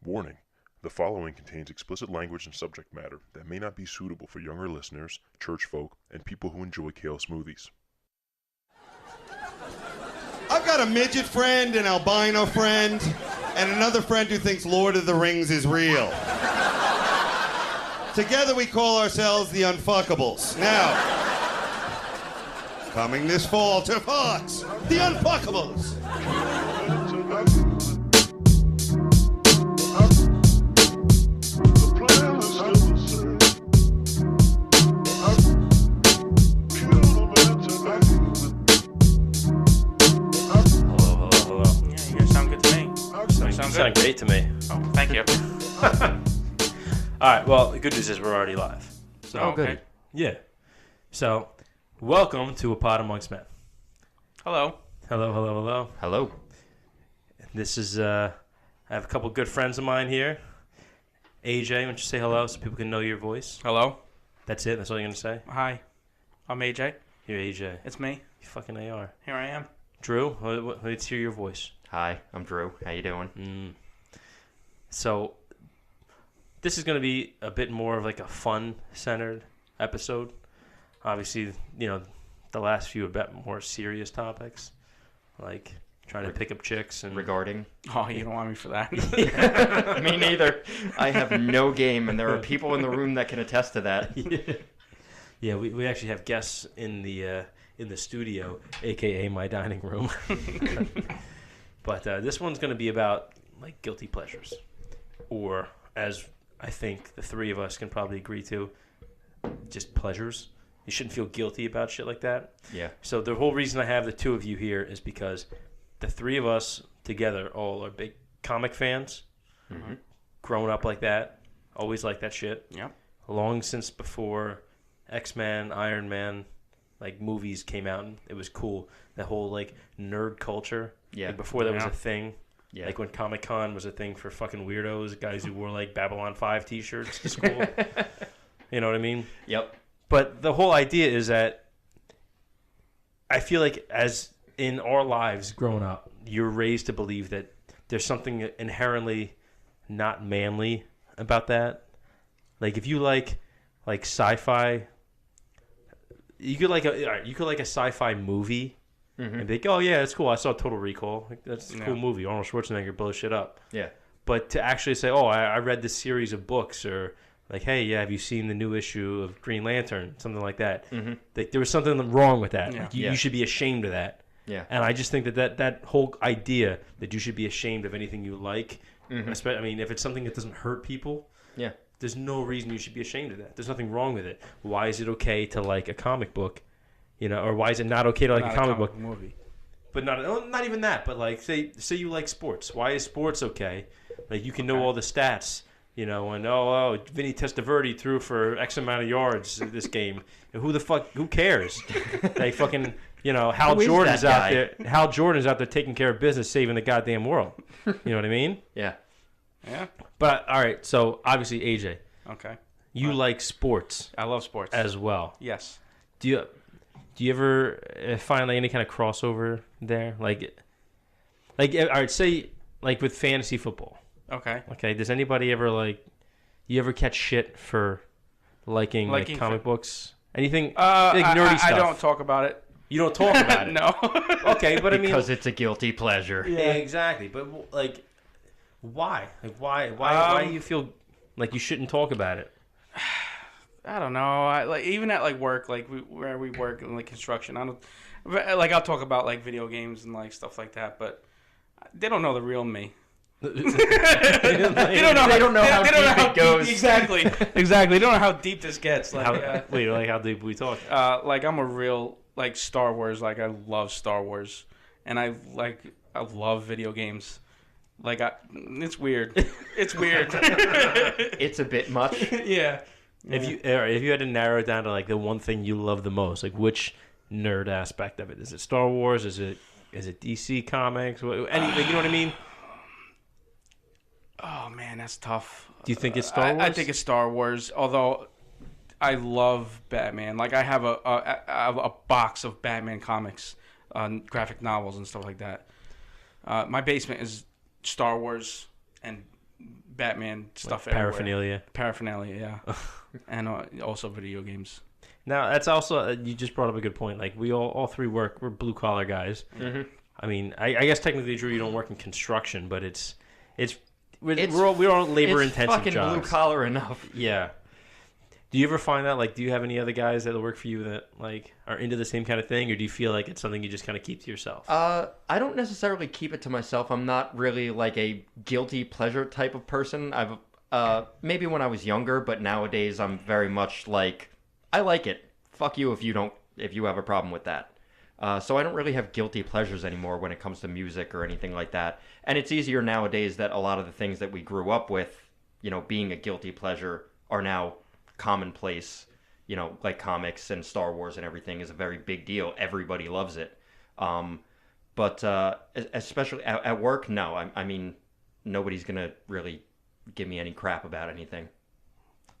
Warning: the following contains explicit language and subject matter that may not be suitable for younger listeners, church folk, and people who enjoy kale smoothies. I've got a midget friend, an albino friend, and another friend who thinks Lord of the Rings is real. Together we call ourselves the Unfuckables. Now, coming this fall to Fox, the Unfuckables. You sound great to me. Oh, thank you. All right, well, the good news is we're already live. So, okay. Yeah. So, welcome to APodAmongstMen. Hello. Hello. Hello. This is, I have a couple good friends of mine here. AJ, why don't you say hello so people can know your voice? Hello. That's it? That's all you're going to say? Hi. I'm AJ. You're AJ. It's me. You fucking AR. Here I am. Drew, let's hear your voice. Hi, I'm Drew. How you doing? So, this is going to be a bit more of like a fun-centered episode. Obviously, you know, the last few a bit more serious topics, like trying to pick up chicks and Regarding? Oh, you don't want me for that. Me neither. I have no game, and there are people in the room that can attest to that. Yeah, we actually have guests in the studio, aka my dining room. But this one's going to be about like guilty pleasures, or as I think the three of us can probably agree to, just pleasures. You shouldn't feel guilty about shit like that. Yeah. So the whole reason I have the two of you here is because the three of us together all are big comic fans. Mm-hmm. Growing up like that, always like that shit. Yep. Long since before X-Men, Iron Man, like movies came out, and it was cool. That whole like nerd culture. Yeah. Like, before that was a thing. Yeah. Like when Comic-Con was a thing for fucking weirdos, guys who wore like Babylon 5 t-shirts to school. You know what I mean? Yep. But the whole idea is that I feel like as in our lives growing up, you're raised to believe that there's something inherently not manly about that. Like if you like sci-fi, you could like a sci-fi movie. Mm-hmm. And be like, oh yeah, that's cool. I saw Total Recall. Like, that's a cool movie. Arnold Schwarzenegger blows shit up. Yeah. But to actually say, oh, I read this series of books, or like, hey, yeah, have you seen the new issue of Green Lantern? Something like that. Mm-hmm. Like, there was something wrong with that. Yeah. Like, you should be ashamed of that. Yeah. And I just think that whole idea that you should be ashamed of anything you like, Mm-hmm. I mean, if it's something that doesn't hurt people, Yeah. there's no reason you should be ashamed of that. There's nothing wrong with it. Why is it okay to like a comic book? You know, or why is it not okay to like a comic book movie? But not even that. But like, say you like sports. Why is sports okay? Like you can know all the stats, you know, and Vinny Testaverde threw for X amount of yards this game. And who cares? Like fucking, you know, Hal Jordan's out there. Hal Jordan's out there taking care of business, saving the goddamn world. You know what I mean? Yeah. Yeah. But all right, so obviously AJ, Okay. you like sports I love sports. as well. Yes. Do you ever find like any kind of crossover there? Like all right, say like with fantasy football. Okay. Okay, does anybody ever like you ever catch shit for liking like comic books? Anything like nerdy stuff? I don't talk about it. You don't talk about it. No. Okay, but Because I mean it's a guilty pleasure. yeah, exactly. But like why? Like why do you feel like you shouldn't talk about it? I don't know. Like even at like work, like where we work in like construction, I'll talk about like video games and like stuff like that, but they don't know the real me. They don't know how deep it goes. Exactly. They don't know how deep this gets. Like, How deep are we talking? like I'm a real like Star Wars. Like I love Star Wars, and I love video games. Like it's weird. It's weird. It's a bit much. Yeah. If you had to narrow it down to like the one thing you love the most, like which nerd aspect of it? Is it Star Wars? Is it DC Comics? You know what I mean? Oh man, that's tough. Do you think it's Star Wars? I think it's Star Wars. Although I love Batman. Like I have a box of Batman comics, graphic novels and stuff like that. My basement is Star Wars and Batman stuff Like everywhere. paraphernalia. Yeah. And also video games. Now that's also you just brought up a good point. Like we all three we're blue collar guys. Mm-hmm. I mean, I guess technically, Drew, you don't work in construction, but we're all labor intensive fucking jobs. blue collar enough. Yeah. Do you ever find that? Like, do you have any other guys that work for you that like are into the same kind of thing, or do you feel like it's something you just kind of keep to yourself? I don't necessarily keep it to myself. I'm not really like a guilty pleasure type of person. I've maybe when I was younger, but nowadays I'm very much like I like it. Fuck you if you have a problem with that. So I don't really have guilty pleasures anymore when it comes to music or anything like that. And it's easier nowadays that a lot of the things that we grew up with, being a guilty pleasure are now commonplace. Like comics and Star Wars and everything is a very big deal. Everybody loves it. But especially at work, no. I mean, nobody's going to really give me any crap about anything.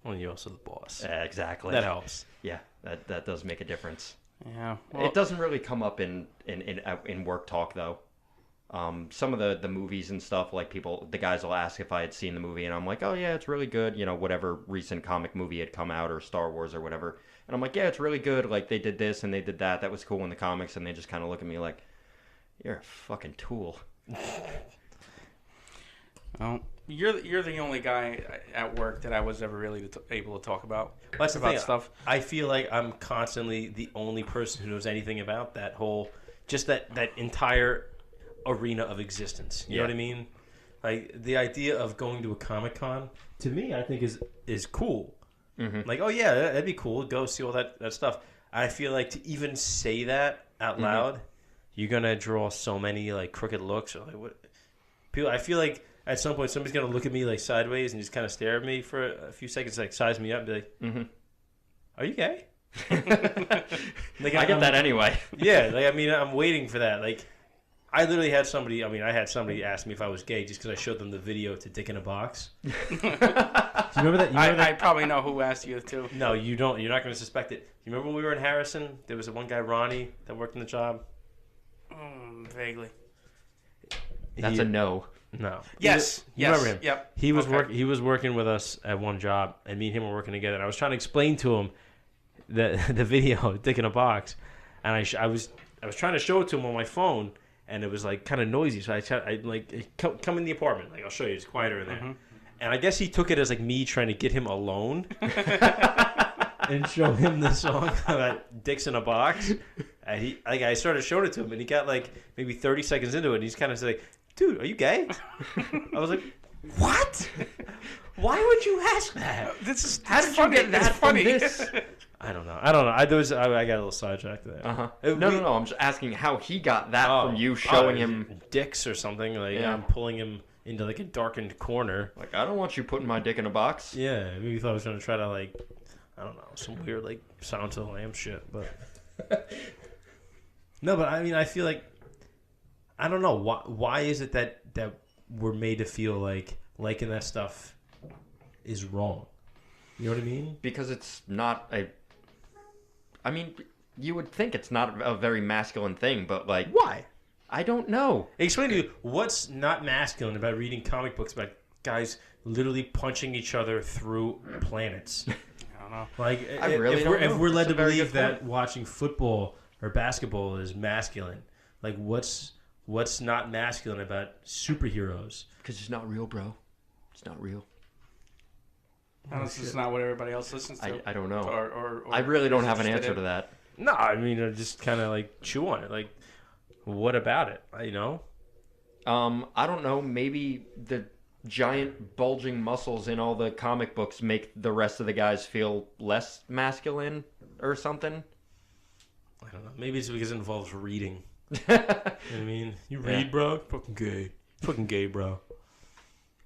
Well, you're also the boss. Exactly. That helps. Yeah, that does make a difference. Yeah. Well, It doesn't really come up in work talk though. Some of the movies and stuff, like the guys will ask if I had seen the movie, and I'm like, oh yeah, it's really good. Whatever recent comic movie had come out or Star Wars or whatever, and I'm like, yeah, it's really good. Like they did this and they did that. That was cool in the comics, and they just kind of look at me like, you're a fucking tool. well, you're the only guy at work that I was ever really able to talk about. That's the about thing. stuff. I feel like I'm constantly the only person who knows anything about that whole, just that entire arena of existence. You know what I mean? Like the idea of going to a Comic-Con to me, I think is cool. Mm-hmm. Like, oh yeah, that'd be cool. Go see all that stuff. I feel like to even say that out loud, you're gonna draw so many like crooked looks or like what people. I feel like at some point somebody's gonna look at me like sideways and just kind of stare at me for a few seconds, like size me up, and be like, "Are you gay?" Like I get that anyway. Yeah, like I mean, I'm waiting for that. Like, I literally had somebody. I mean, I had somebody ask me if I was gay just because I showed them the video to Dick in a Box. Do you remember that? I probably know who asked you too. No, you don't. You're not going to suspect it. You remember when we were in Harrison? There was one guy, Ronnie, that worked in the job. Vaguely. That's a no. No. Yes. You remember him? Yep. He was working with us at one job, and me and him were working together. And I was trying to explain to him the video, Dick in a Box, and I was trying to show it to him on my phone, and it was like kind of noisy. So I like come in the apartment. Like I'll show you. It's quieter in there. And I guess he took it as like me trying to get him alone and show him the song about Dicks in a Box. And I started showing it to him, and he got like maybe 30 seconds into it, and he's kind of like, "Dude, are you gay?" I was like, "What? Why would you ask that? How did you get that from this? I don't know. I got a little sidetracked there. No. I'm just asking how he got that from you showing him dicks or something. Like I'm pulling him into like a darkened corner. Like, I don't want you putting my dick in a box. Yeah, maybe he thought I was going to try to like, I don't know, some weird like Silence of the Lambs shit. But no, but I mean, I feel like I don't know why is it that we're made to feel like liking that stuff is wrong. You know what I mean? Because it's not a. I mean, you would think it's not a very masculine thing, but like, Why? I don't know. Explain to you what's not masculine about reading comic books about guys literally punching each other through planets. I don't know. Like, if we're led That's to a very believe good that point. watching football or basketball is masculine, like what's not masculine about superheroes? Because it's not real, bro. It's not real. This is not what everybody else listens to. I don't know. Or I really don't have an interested answer in. to that. No, I mean, I just kind of like chew on it. Like, what about it? You know? I don't know. Maybe the giant bulging muscles in all the comic books make the rest of the guys feel less masculine or something. I don't know. Maybe it's because it involves reading. You know what I mean? You read, bro? Fucking gay. Fucking gay, bro.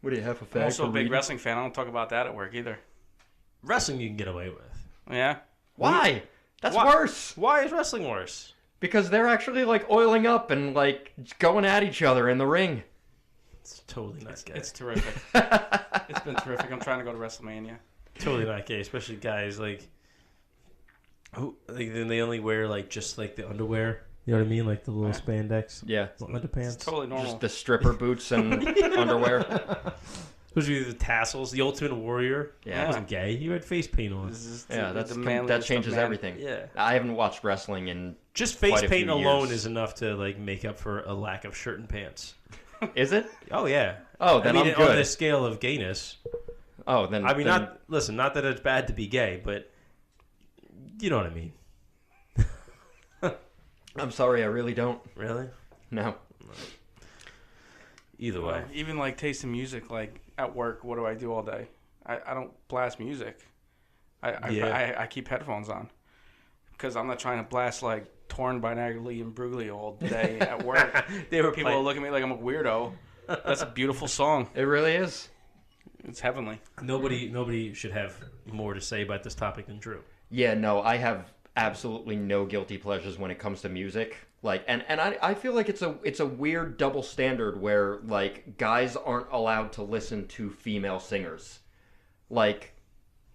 What do you have a I'm also a big wrestling fan. I don't talk about that at work either. Wrestling you can get away with. Yeah. Why? That's Why? worse. Why is wrestling worse? Because they're actually like oiling up and like going at each other in the ring. It's totally not gay. It's terrific. It's been terrific. I'm trying to go to WrestleMania. Totally not gay, especially guys like who like then they only wear like just like the underwear. You know what I mean? Like the little spandex. Yeah. Underpants. It's totally normal. Just the stripper boots and underwear. Especially the tassels, the Ultimate Warrior. Yeah. That wasn't gay. You had face paint on. Yeah, the that manliest changes of man. everything. Yeah. I haven't watched wrestling in. Just face quite a paint few alone years. is enough to like make up for a lack of shirt and pants. Is it? Oh yeah. Oh, then I mean, I'm good. on the scale of gayness. Oh, then. I mean, then, not that it's bad to be gay, but you know what I mean. I'm sorry, I really don't. Really? No. Either way. Even like taste in music, like at work, what do I do all day? I don't blast music. I keep headphones on because I'm not trying to blast like Torn by Nagli and Brugli all day at work. People look at me like I'm a weirdo. That's a beautiful song. It really is. It's heavenly. Nobody should have more to say about this topic than Drew. Yeah, no, I have absolutely no guilty pleasures when it comes to music. Like, and I feel like it's a weird double standard where like guys aren't allowed to listen to female singers. Like,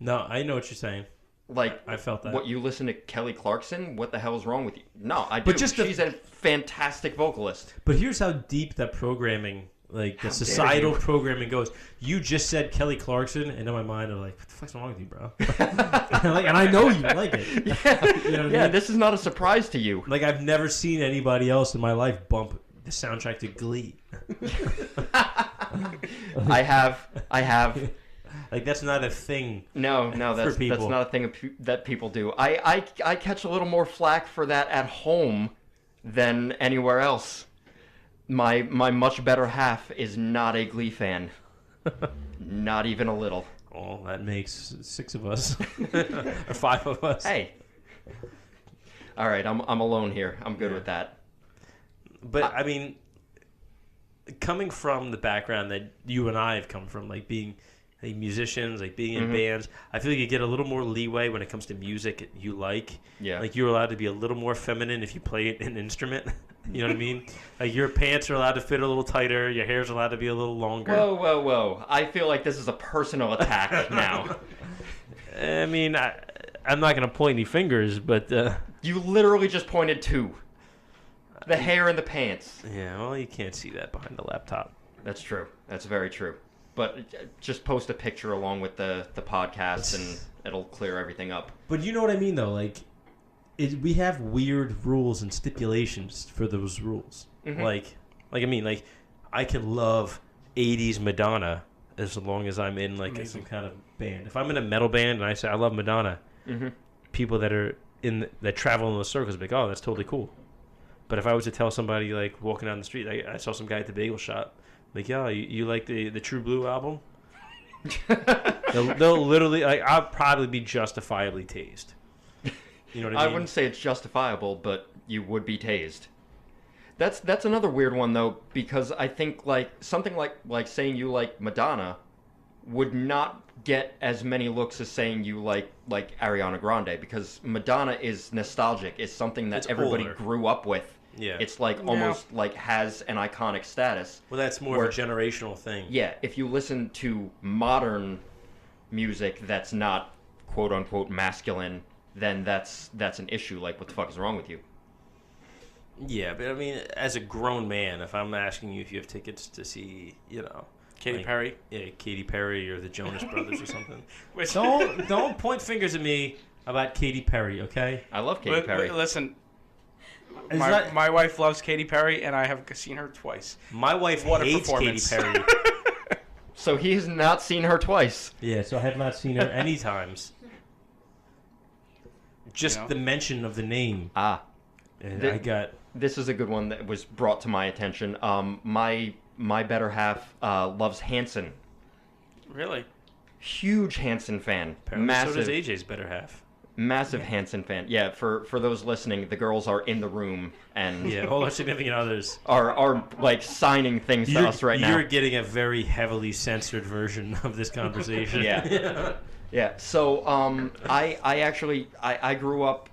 No, I know what you're saying. like I felt that. What, you listen to Kelly Clarkson? What the hell is wrong with you? No, I do. But just She's a fantastic vocalist. But here's how deep that programming, like the How dare societal you. programming goes. You just said Kelly Clarkson, and in my mind, I'm like, what the fuck's wrong with you, bro? and I know you like it. Yeah, You know what I yeah. mean? This is not a surprise to you. Like, I've never seen anybody else in my life bump the soundtrack to Glee. I have. Like, that's not a thing. No, that's people. not a thing that people do. I catch a little more flack for that at home than anywhere else. My much better half is not a Glee fan. Not even a little. Oh, that makes 6 of us. Or 5 of us. Hey. All right, I'm alone here. I'm good with that. But, I mean, coming from the background that you and I have come from, like being like musicians, like being in bands, I feel like you get a little more leeway when it comes to music you like. Yeah. Like, you're allowed to be a little more feminine if you play an instrument. You know what I mean? Like, your pants are allowed to fit a little tighter. Your hair's allowed to be a little longer. Whoa. I feel like this is a personal attack now. I mean, I'm not going to point any fingers, but... You literally just pointed to the hair and the pants. yeah, well, you can't see that behind the laptop. That's true. That's very true. But just post a picture along with the podcast and it'll clear everything up. But you know what I mean, though? Like, we have weird rules and stipulations for those rules. Like I mean, like, I can love 80s Madonna as long as I'm in, like, some kind of band. If I'm in a metal band and I say I love Madonna, people that are that travel in those circles be like, oh, that's totally cool. But if I was to tell somebody, like, walking down the street, I saw some guy at the bagel shop, like, yo, you like the True Blue album? they'll literally, like, I'll probably be justifiably tased. You know what I mean? I wouldn't say it's justifiable, but you would be tased. That's another weird one though, because I think like something like saying you like Madonna would not get as many looks as saying you like Ariana Grande, because Madonna is nostalgic. It's something that It's everybody older. grew up with. Yeah. It's like almost like has an iconic status. Well, that's more of a generational thing. Yeah, if you listen to modern music that's not quote unquote masculine, then that's an issue. Like, what the fuck is wrong with you? Yeah, but I mean, as a grown man, if I'm asking you if you have tickets to see, you know, Katy Perry. Yeah, Katy Perry or the Jonas Brothers or something. Which- Don't point fingers at me about Katy Perry, okay? I love Katy Perry. Listen, Is my, that- my wife loves Katy Perry, and I have seen her twice. My wife What a hates Katy performance. Perry. So he has not seen her twice. Yeah, so I have not seen her any times. Just You know? the mention of the name. Ah. And The- I got... This is a good one that was brought to my attention. My better half loves Hanson. Really? Huge Hanson fan. Apparently so does Massive, AJ's better half. massive Hanson fan. Yeah, for those listening, the girls are in the room and Yeah, all our significant others. are like signing things to us right now. You're getting a very heavily censored version of this conversation. Yeah. Yeah. So I actually grew up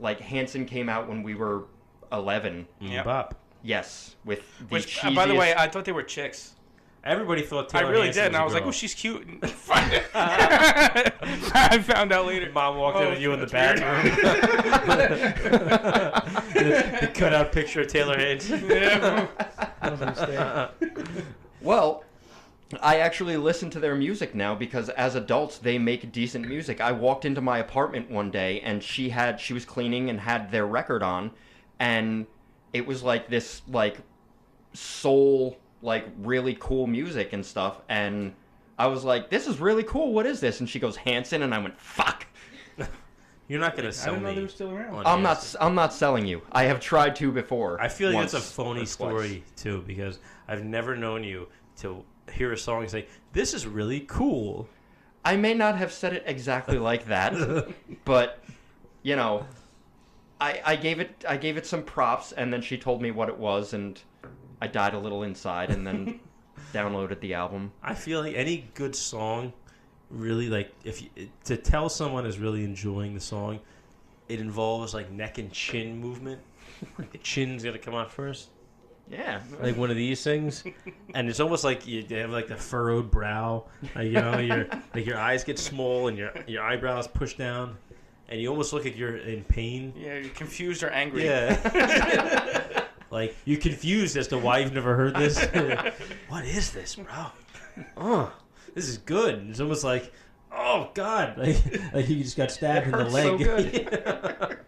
like Hanson came out when we were 11. Yep. Bop. Yes, with the Which, by the cheesiest- way, I thought they were chicks. Everybody thought I Taylor really Hanson did, and I was like, girl. "Oh, she's cute." I found out later. Mom walked in with you in the that's bathroom. The cutout picture of Taylor Hanson. Yeah. Well, I actually listen to their music now because as adults they make decent music. I walked into my apartment one day and she was cleaning and had their record on, and it was like this like soul, like really cool music and stuff, and I was like, this is really cool, what is this? And she goes, Hanson, and I went, fuck. You're not gonna I sell didn't know me. they were still around. on I'm Hanson. not selling you. I have tried to before. I feel like once that's a phony or twice. story too, because I've never known you to hear a song and say, "This is really cool." I may not have said it exactly like that, but you know, I gave it some props, and then she told me what it was, and I died a little inside, and then downloaded the album. I feel like any good song, really, like to tell someone is really enjoying the song, it involves like neck and chin movement. The chin's gotta come out first. Yeah, Like one of these things, and it's almost like you have like the furrowed brow, your eyes get small and your eyebrows push down, and you almost look like you're in pain. Yeah, you're confused or angry. Yeah, like you're confused as to why you've never heard this. What is this, bro? Oh, this is good. It's almost like, oh God, like you just got stabbed in the hurts leg. so good.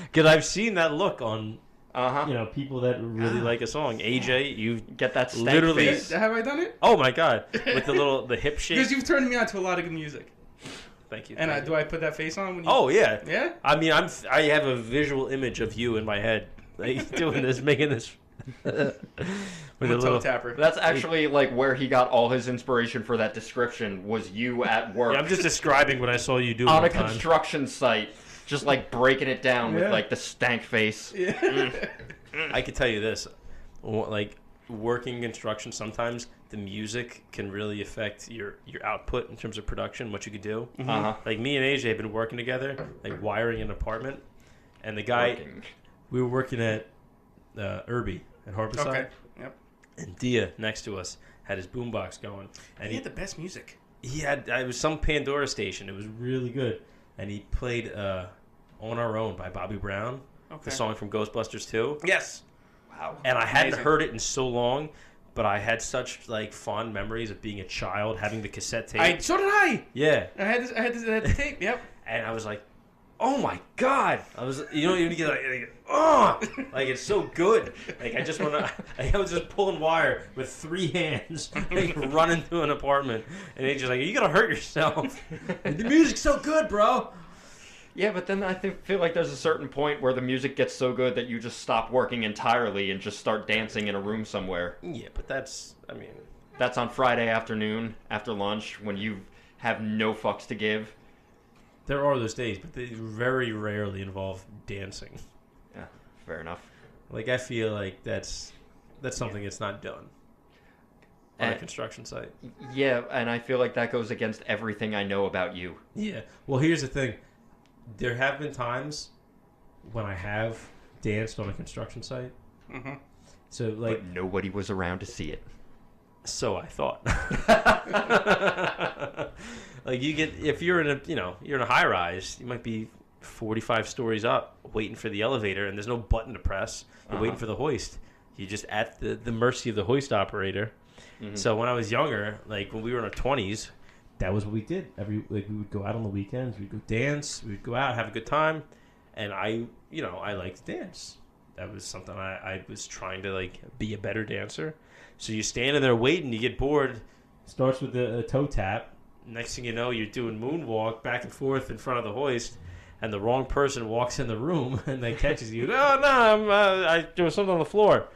Because I've seen that look on Uh-huh. people that really like a song. AJ, you Get that stank literally- face. Have I done it? Oh my God! With the hip shake. Because you've turned me on to a lot of good music. Thank you. And thank you. do I put that face on when you? Oh yeah. Yeah. I mean, I have a visual image of you in my head, like doing this, making this with I'm a a toe little. tapper. That's actually like where he got all his inspiration for that description was you at work Yeah, I'm just describing what I saw you do on one a time. construction site, just like breaking it down with Yeah. like the stank face. Yeah. I can tell you this, like working construction, sometimes the music can really affect your output in terms of production, what you could do. Uh-huh. Like me and AJ have been working together, like wiring an apartment, and the guy Working. we were working at Irby at Harborside, Okay. Yep. and Dia next to us had his boombox going, and He had the best music. it was some Pandora station. It was really good, and he played "On Our Own" by Bobby Brown, Okay. the song from Ghostbusters 2. Yes. Wow. And I hadn't Amazing. heard it in so long, but I had such like fond memories of being a child, having the cassette tape. So did I. Yeah, I had the tape. Yep. and I was like, "Oh my God!" I was, you get like, "Oh!" Like it's so good. Like I just want to. I was just pulling wire with 3 hands, like, running through an apartment, and they just like, "You gonna hurt yourself." Like, the music's so good, bro. Yeah, but then I feel like there's a certain point where the music gets so good that you just stop working entirely and just start dancing in a room somewhere. Yeah, but that's, I mean, That's on Friday afternoon after lunch when you have no fucks to give. there are those days, but they very rarely involve dancing. Yeah, fair enough. Like I feel like that's something that's not done on a And- construction site. Yeah, and I feel like that goes against everything I know about you. Yeah. Well, here's the thing. There have been times when I have danced on a construction site. Mhm. So like, But nobody was around to see it. so I thought. Like you get, if you're in a high rise, you might be 45 stories up waiting for the elevator, and there's no button to press. You're waiting for the hoist. You're just at the mercy of the hoist operator. Mhm. So when I was younger, like when we were in our 20s, that was what we did. We would go out on the weekends, we'd go dance, we'd go out, have a good time, and I liked to dance. That was something I was trying to like be a better dancer. So you're standing there waiting, you get bored. Starts with a toe tap. Next thing you know, you're doing moonwalk back and forth in front of the hoist, and the wrong person walks in the room and they catches you. Oh no, I there was something on the floor.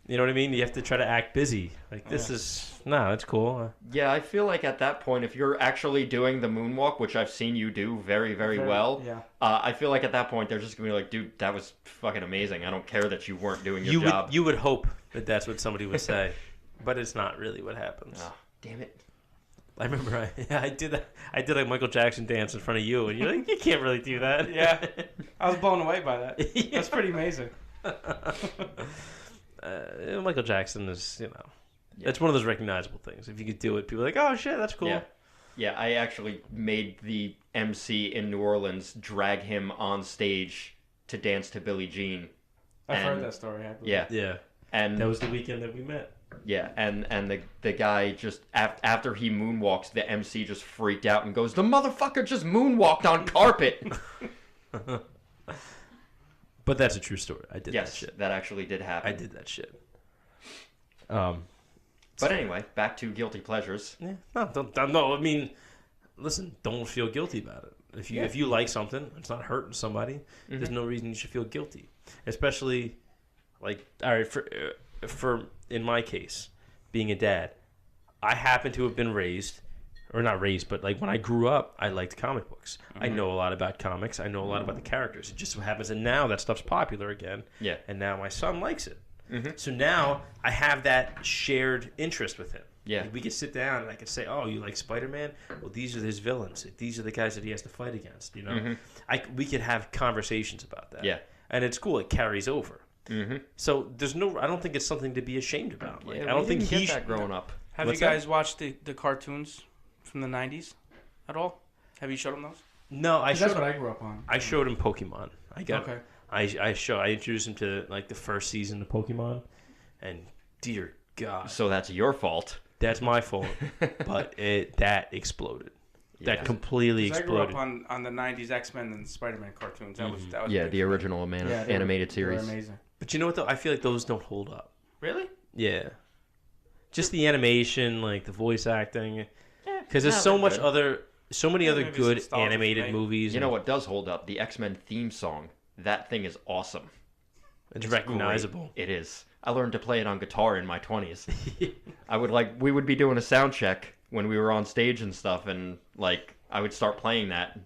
You know what I mean? You have to try to act busy. Like this is it's cool. Yeah, I feel like at that point, if you're actually doing the moonwalk, which I've seen you do very, very well, Yeah. I feel like at that point they're just gonna be like, "Dude, that was fucking amazing. I don't care that you weren't doing your job." You would hope that that's what somebody would say, but it's not really what happens. Oh, damn it! I remember I did that. I did a Michael Jackson dance in front of you, and you're like, you can't really do that. Yeah. I was blown away by that. Yeah. That's pretty amazing. Michael Jackson is, that's one of those recognizable things. If you could do it, people are like, oh shit, that's cool. Yeah, yeah. I actually made the MC in New Orleans drag him on stage to dance to Billie Jean. I've And- heard that story. I believe. Yeah, Yeah. and That was the weekend that we met. Yeah, and the guy just after he moonwalks, the MC just freaked out and goes, "The motherfucker just moonwalked on carpet." But that's a true story. I did that Yes, shit. that actually did happen. I did that shit. But anyway, back to guilty pleasures. Yeah. No. I mean, listen. Don't feel guilty about it. If you like something, it's not hurting somebody. There's no reason you should feel guilty. Especially, like, all right, for in my case, being a dad, I happen to have been raised, or not raised, but like when I grew up, I liked comic books. I know a lot about comics. I know a lot about the characters. It just so happens that now that stuff's popular again. Yeah. And now my son likes it. So now I have that shared interest with him. Yeah. Like, we could sit down and I could say, "Oh, you like Spider-Man? Well, these are his villains. These are the guys that he has to fight against." You know, we could have conversations about that. Yeah. And it's cool. It carries over. So I don't think it's something to be ashamed about. Like, I don't think he he that growing up. Have What's you guys watched the cartoons from the 90s at all? Have you showed them those? No, I 'Cause that's showed. what I grew up on. I showed him Pokemon. Okay. I introduced him to like the first season of Pokemon, and dear God, So that's your fault. that's my fault. But that exploded. That Yeah. completely 'Cause I grew exploded. up on the 90s X-Men and Spider-Man cartoons. That was Yeah, big the for me. original Yeah, they animated were series. amazing. But you know what though? I feel like those don't hold up. Really? Yeah, just the animation, like the voice acting, because there's no, so they're much good. so many other maybe it's good nostalgia for animated me. movies. You know what does hold up? The X-Men theme song. That thing is awesome. It's It's recognizable. great. It is. I learned to play it on guitar in my 20s. We would be doing a sound check when we were on stage and stuff, and like I would start playing that.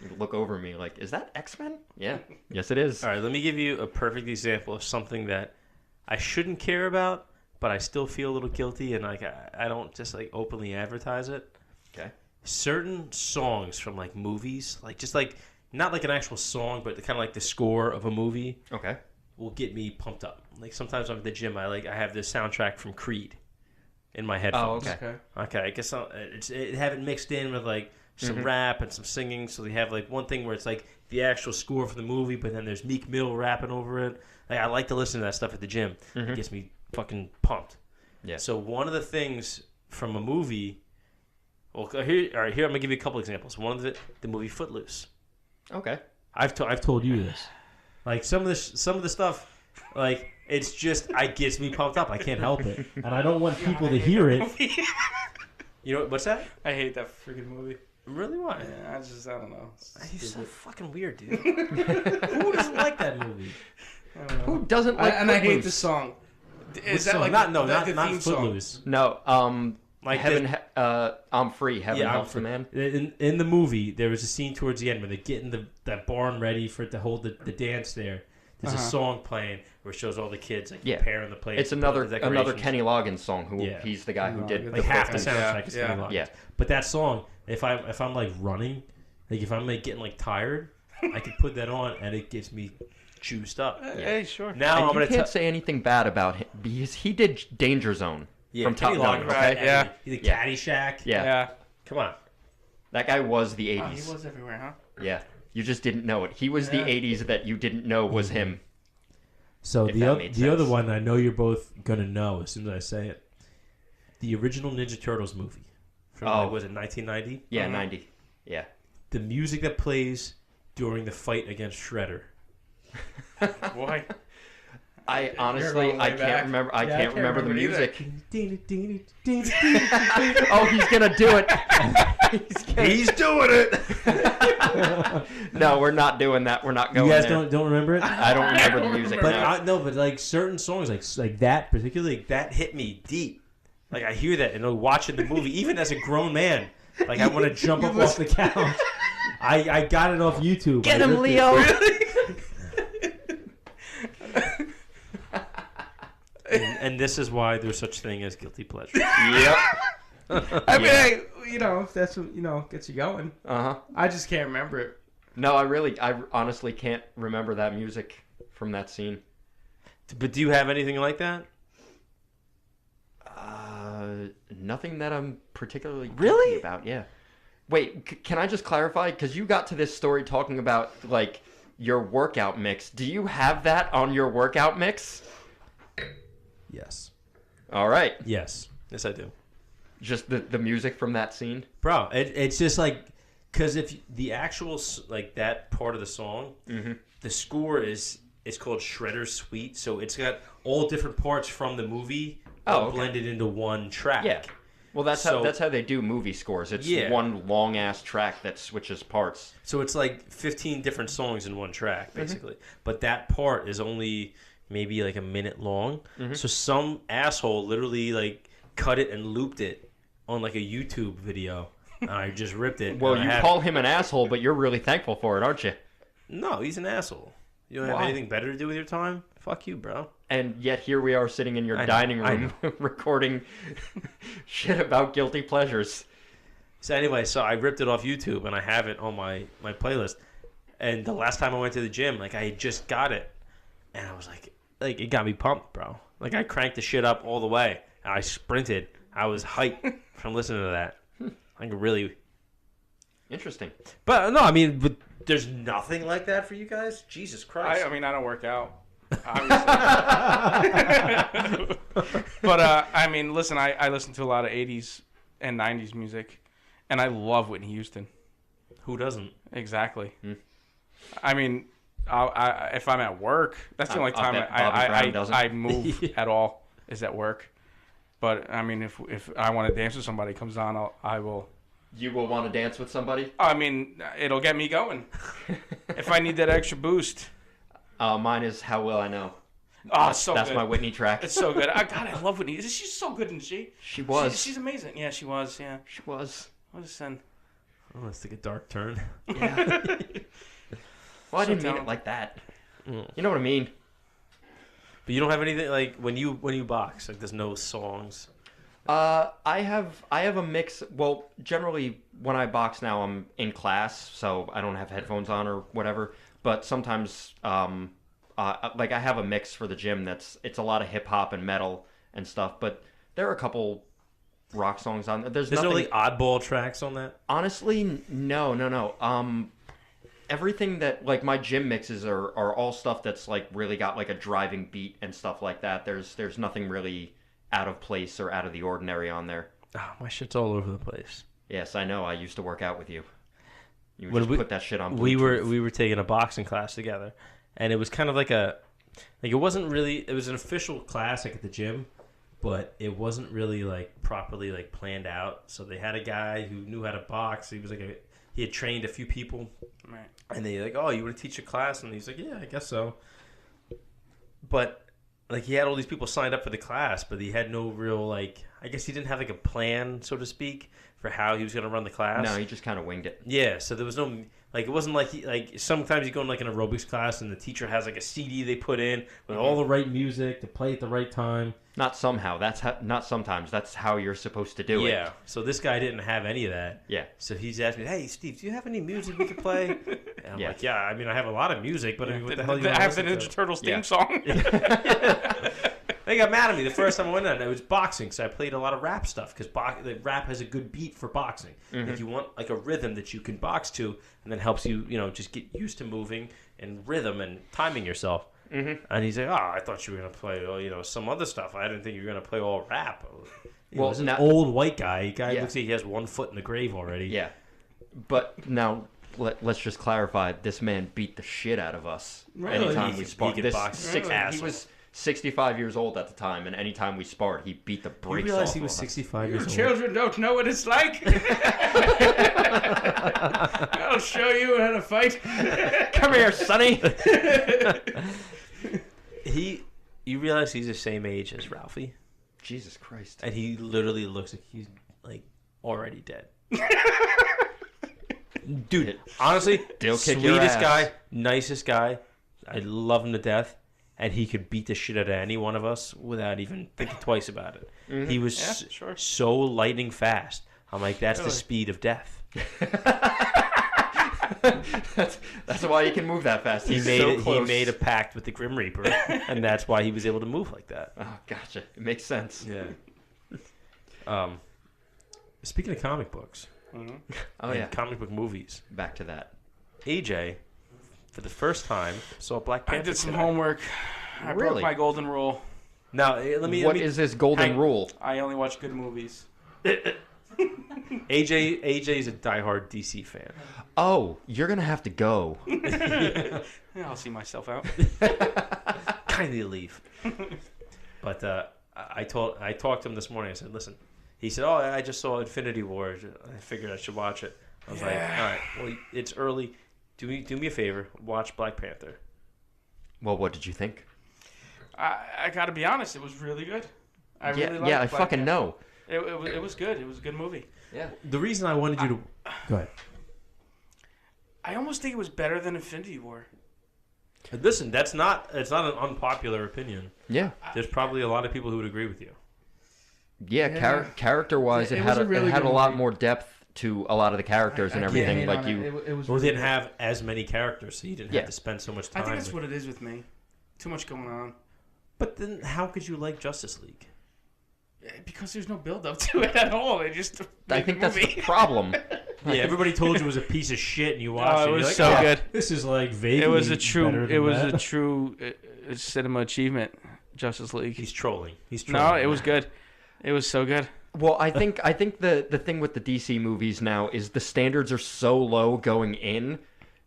You'd look over me like, "Is that X-Men?" Yeah. Yes, it is. All right, let me give you a perfect example of something that I shouldn't care about, but I still feel a little guilty, and like I don't just like openly advertise it. Okay. Certain songs from like movies, like just like not like an actual song, but kind of like the score of a movie, Okay. will get me pumped up. Like sometimes I'm at the gym, I have the soundtrack from Creed in my headphones. Oh, okay. Okay. Okay, I guess it have it mixed in with like some rap and some singing. So they have like one thing where it's like the actual score for the movie, but then there's Meek Mill rapping over it. Like I like to listen to that stuff at the gym. It gets me fucking pumped. Yeah. So one of the things from a movie. Well, here I'm gonna give you a couple examples. One of the movie Footloose. Okay. I've told you this. Like some of the stuff, like it's just gets me pumped up. I can't help it, and I don't want people to hear it. You know what's that? I hate that freaking movie. Really? Why? Yeah, I don't know. It's He's so stupid. fucking weird, dude. Who doesn't like that movie? I don't know. Who doesn't like I hate Footloose? the song. What Is that song? like not the theme song? Footloose? No. Like Heaven. I'm free. Heaven Yeah, helps the man. In the movie, there was a scene towards the end where they're getting that barn ready for it to hold the dance there. There's a song playing where it shows all the kids like Yeah. preparing the place. It's another Kenny Loggins song. Who Yeah. he's the guy who did Like half the Footloose. soundtrack is Yeah. Kenny Loggins. Yeah. But that song, if I'm like running, like if I'm like getting like tired, I can put that on and it gets me juiced up. Hey, sure. Now And I'm you gonna can't say anything bad about him because he did Danger Zone from Top Kenny Gun. Loggins, Okay. Right, yeah. He did Yeah. Caddyshack. Yeah. Come on. That guy was the Oh, 80s. he was everywhere, huh? Yeah. You just didn't know it. He was the Yeah. 80s that you didn't know was him. So If the that other made the other sense. one I know you're both gonna know as soon as I say it. The original Ninja Turtles movie from Oh. like, was it 1990? Yeah, 90. Yeah. The music that plays during the fight against Shredder. Boy. I honestly, going way I can't back. remember. I Yeah, can't remember the either. music. Oh, he's gonna do it. He's doing it. No, we're not doing that. We're not You going guys there. don't remember it? I don't remember the music. But no. but like certain songs, like that particularly, like, that hit me deep. Like I hear that and I'm watching the movie, even as a grown man. Like I want to jump up off the couch. I got it off YouTube. Get I him, ripped it. Leo. And this is why there's such thing as guilty pleasure. Yep. I mean, hey, if that's what, gets you going. Uh huh. I just can't remember it. No, I honestly can't remember that music from that scene. But do you have anything like that? Nothing that I'm particularly Really? guilty about. Yeah. Wait, can I just clarify? Because you got to this story talking about like your workout mix. Do you have that on your workout mix? Yes. All right. Yes, I do. Just the music from that scene. Bro, it's just like, because if the actual, like, that part of the song, the score is called Shredder's Suite, so it's got all different parts from the movie blended into one track. Yeah. Well, that's how they do movie scores. It's one long ass track that switches parts. So it's like 15 different songs in one track, basically. But that part is only maybe like a minute long. So some asshole literally like cut it and looped it on like a YouTube video. And I just ripped it. Well, you call him an asshole, but you're really thankful for it, aren't you? No, he's an asshole. You don't have anything better to do with your time? Fuck you, bro. And yet here we are sitting in your dining room recording shit about guilty pleasures. So anyway, I ripped it off YouTube and I have it on my playlist. And the last time I went to the gym, like I had just got it. And I was like it got me pumped, bro. Like I cranked the shit up all the way. I sprinted. I was hyped from listening to that. Like really interesting. But no, I mean, but there's nothing like that for you guys? Jesus Christ. I mean, I don't work out. Obviously. But I mean, listen, I listen to a lot of 80s and 90s music, and I love Whitney Houston. Who doesn't? Exactly. I mean, if I'm at work, that's the only time I move at all is at work. But I mean, if I want to dance with somebody comes on, I will. You will want to dance with somebody? I mean, it'll get me going. If I need that extra boost. Mine is How Will I Know. Oh, it's so That's good. my Whitney track. It's so good. God, I love Whitney. She's so good, isn't she? She was. She's amazing. Yeah, she was. Yeah. She was. What a sin. Oh, let's take a dark turn. Yeah. Well, I didn't mean it like that. You know what I mean? But you don't have anything like when you box, like there's no songs. I have a mix. Well, generally when I box now, I'm in class, so I don't have headphones on or whatever. But sometimes, like I have a mix for the gym. It's a lot of hip hop and metal and stuff. But there are a couple rock songs on there. There's nothing, no like oddball tracks on that. Honestly, no. Everything that like my gym mixes are all stuff that's like really got like a driving beat and stuff like that. There's nothing really out of place or out of the ordinary on there. Oh, my shit's all over the place. Yes, I know. I used to work out with you. You would just put that shit on Bluetooth. We were taking a boxing class together, and it was kind of like it wasn't really. It was an official class like at the gym, but it wasn't really like properly like planned out. So they had a guy who knew how to box. He was like he had trained a few people, Right. And they like, oh, you want to teach a class? And he's like, yeah, I guess so. But like he had all these people signed up for the class, but he had no real like. I guess he didn't have like a plan, so to speak, for how he was going to run the class. No, he just kind of winged it. Yeah, so there was no like it wasn't like sometimes you go in like an aerobics class and the teacher has like a CD they put in with all the right music to play at the right time. Not somehow. Not sometimes. That's how you're supposed to do it. Yeah. So this guy didn't have any of that. Yeah. So he's asked me, "Hey, Steve, do you have any music we could play?" And I'm like, "Yeah, I mean, I have a lot of music, but I mean, what the hell? I have the Ninja Turtles theme song. They got mad at me the first time I went on. It was boxing, so I played a lot of rap stuff because rap has a good beat for boxing. If you want like a rhythm that you can box to, and then helps you, just get used to moving and rhythm and timing yourself. And he's like, "Oh, I thought you were gonna play, some other stuff. I didn't think you were gonna play all rap." Well, he's an old white guy. Looks like he has 1 foot in the grave already. Yeah. But now let's just clarify: this man beat the shit out of us anytime we sparred. He was 65 years old at the time, and anytime we sparred, he beat the brakes off. You realize he was 65 years old? Children don't know what it's like. I'll show you how to fight. Come here, Sonny. You realize he's the same age as Ralphie? Jesus Christ. And he literally looks like he's like already dead. Dude, honestly, sweetest guy, nicest guy. I love him to death. And he could beat the shit out of any one of us without even thinking twice about it. He was so lightning fast. I'm like, that's the speed of death. That's why he can move that fast. He made a pact with the Grim Reaper, and that's why he was able to move like that. Oh, gotcha. It makes sense. Yeah. Speaking of comic books, comic book movies. Back to that. AJ, for the first time, saw Black Panther. I did some homework. I broke my golden rule. Now, What is this golden rule? I only watch good movies. AJ is a diehard DC fan. Oh, you're gonna have to go. Yeah, I'll see myself out. Kindly leave. But I talked to him this morning. I said, listen. He said, oh, I just saw Infinity War. I figured I should watch it. I was like, all right, well, it's early. Do me a favor. Watch Black Panther. Well, what did you think? I got to be honest. It was really good. I really liked I Black fucking Panther. know. It was good. It was a good movie. Yeah. The reason I wanted you to... Go ahead. I almost think it was better than Infinity War. Listen, it's not an unpopular opinion. Yeah. There's probably a lot of people who would agree with you. Yeah, character-wise, it had a lot more depth to a lot of the characters and everything. Like Well, it didn't have as many characters, so you didn't have to spend so much time. I think that's what it is with me. Too much going on. But then, how could you like Justice League? Because there's no build-up to it at all. It just I think that's the problem. Yeah, everybody told you it was a piece of shit, and you watched it. It was like, so good. This is like vaguely It was a true. It was that. a true cinema achievement. Justice League. He's trolling. No, it was good. It was so good. Well, I think the thing with the DC movies now is the standards are so low going in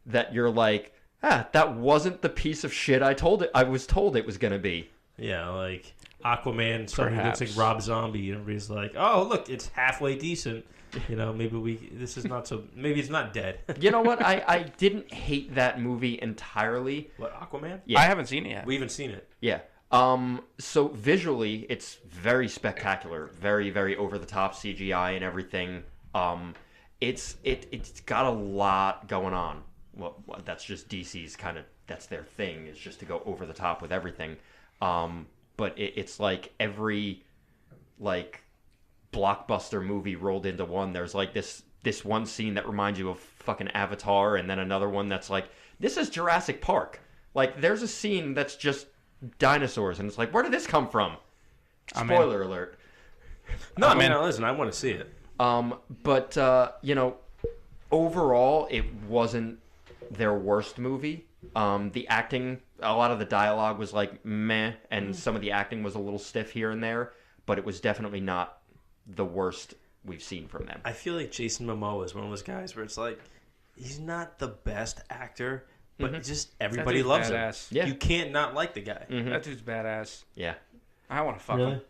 that you're like, that wasn't the piece of shit I was told it was gonna be. Yeah, like Aquaman suddenly looks like Rob Zombie, and everybody's like, "Oh, look, it's halfway decent." You know, maybe it's not dead. You know what? I didn't hate that movie entirely. What, Aquaman? Yeah. I haven't seen it yet. We haven't seen it. Yeah. So visually, it's very spectacular, very, very over the top CGI and everything. It's got a lot going on. Well, that's just DC's that's their thing, is just to go over the top with everything. But it's like every blockbuster movie rolled into one. There's like this one scene that reminds you of fucking Avatar, and then another one that's like, this is Jurassic Park. Like, there's a scene that's just dinosaurs, and it's like, where did this come from? Spoiler alert. No, man, listen, I want to see it. But overall, it wasn't their worst movie. The acting, a lot of the dialogue was like meh, and some of the acting was a little stiff here and there, but it was definitely not the worst we've seen from them. I feel like Jason Momoa is one of those guys where it's like, he's not the best actor, but just everybody loves him. Yeah. You can't not like the guy. That dude's badass. Yeah. I want to fuck him.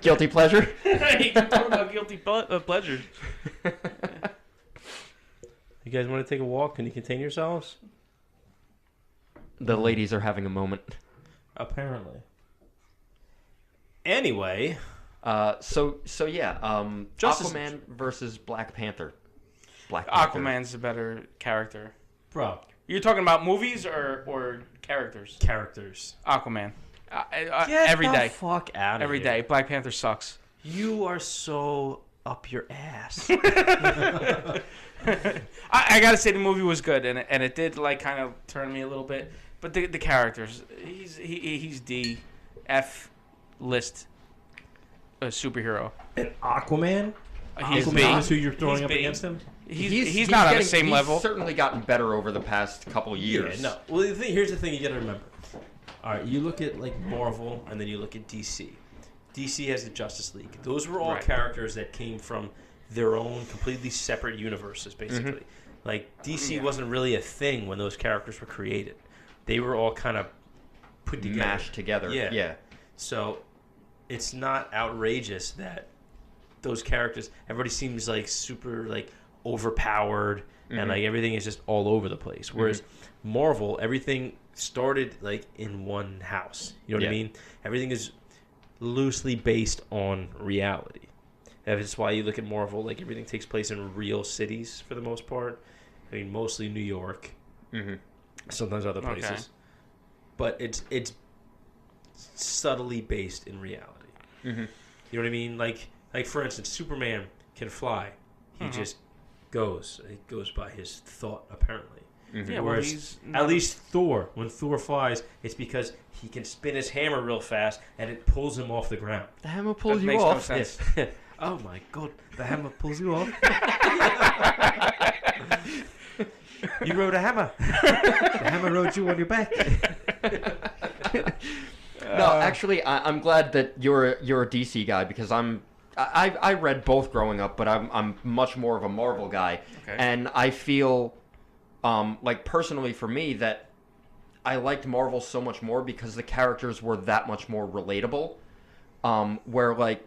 Guilty pleasure? Hey, talk about guilty pleasures. You guys want to take a walk? Can you contain yourselves? The ladies are having a moment. Apparently. Anyway. So yeah. Aquaman versus Black Panther. Aquaman's a better character. Bro. You're talking about movies or characters? Characters. Aquaman. Get every the day. fuck out of Every here. day. Black Panther sucks. You are so up your ass. I gotta say the movie was good, and it did like kind of turn me a little bit. But the characters, he's the F list superhero. And Aquaman? He's Aquaman is who you're throwing He's up B. against him? He's not on the same level. He's certainly gotten better over the past couple years. Yeah, no. Well, here's the thing you got to remember. All right, you look at like Marvel, and then you look at DC. DC has the Justice League. Those were all characters that came from their own completely separate universes, basically. Like, DC wasn't really a thing when those characters were created. They were all kind of put together. Mashed together. Yeah. So it's not outrageous that those characters, everybody seems like super like overpowered and like everything is just all over the place. Whereas Marvel, everything started like in one house. You know what I mean? Everything is loosely based on reality. That's why you look at Marvel, like everything takes place in real cities for the most part. I mean, mostly New York. Sometimes other places. Okay. But it's subtly based in reality. You know what I mean? Like for instance, Superman can fly. He just goes. It goes by his thought, apparently. Yeah, whereas at least Thor, when Thor flies, it's because he can spin his hammer real fast and it pulls him off the ground. The hammer pulls that you makes off. No sense. Oh my god, the hammer pulls you off. You rode a hammer. The hammer rode you on your back. actually, I'm glad that you're a DC guy because I read both growing up, but I'm much more of a Marvel guy, and I feel like personally for me that I liked Marvel so much more because the characters were that much more relatable. Where like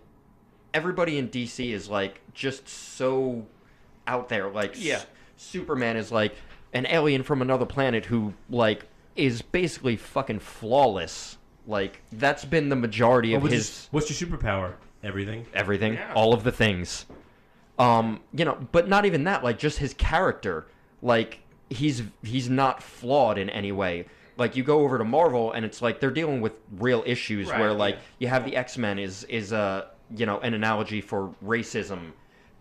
everybody in DC is like just so out there. Like Superman is like an alien from another planet who like is basically fucking flawless. Like that's been the majority of his. What's your superpower? Everything. Yeah. All of the things. But not even that. Like just his character. Like he's not flawed in any way. Like you go over to Marvel and it's like they're dealing with real issues where like you have the X-Men is an analogy for racism,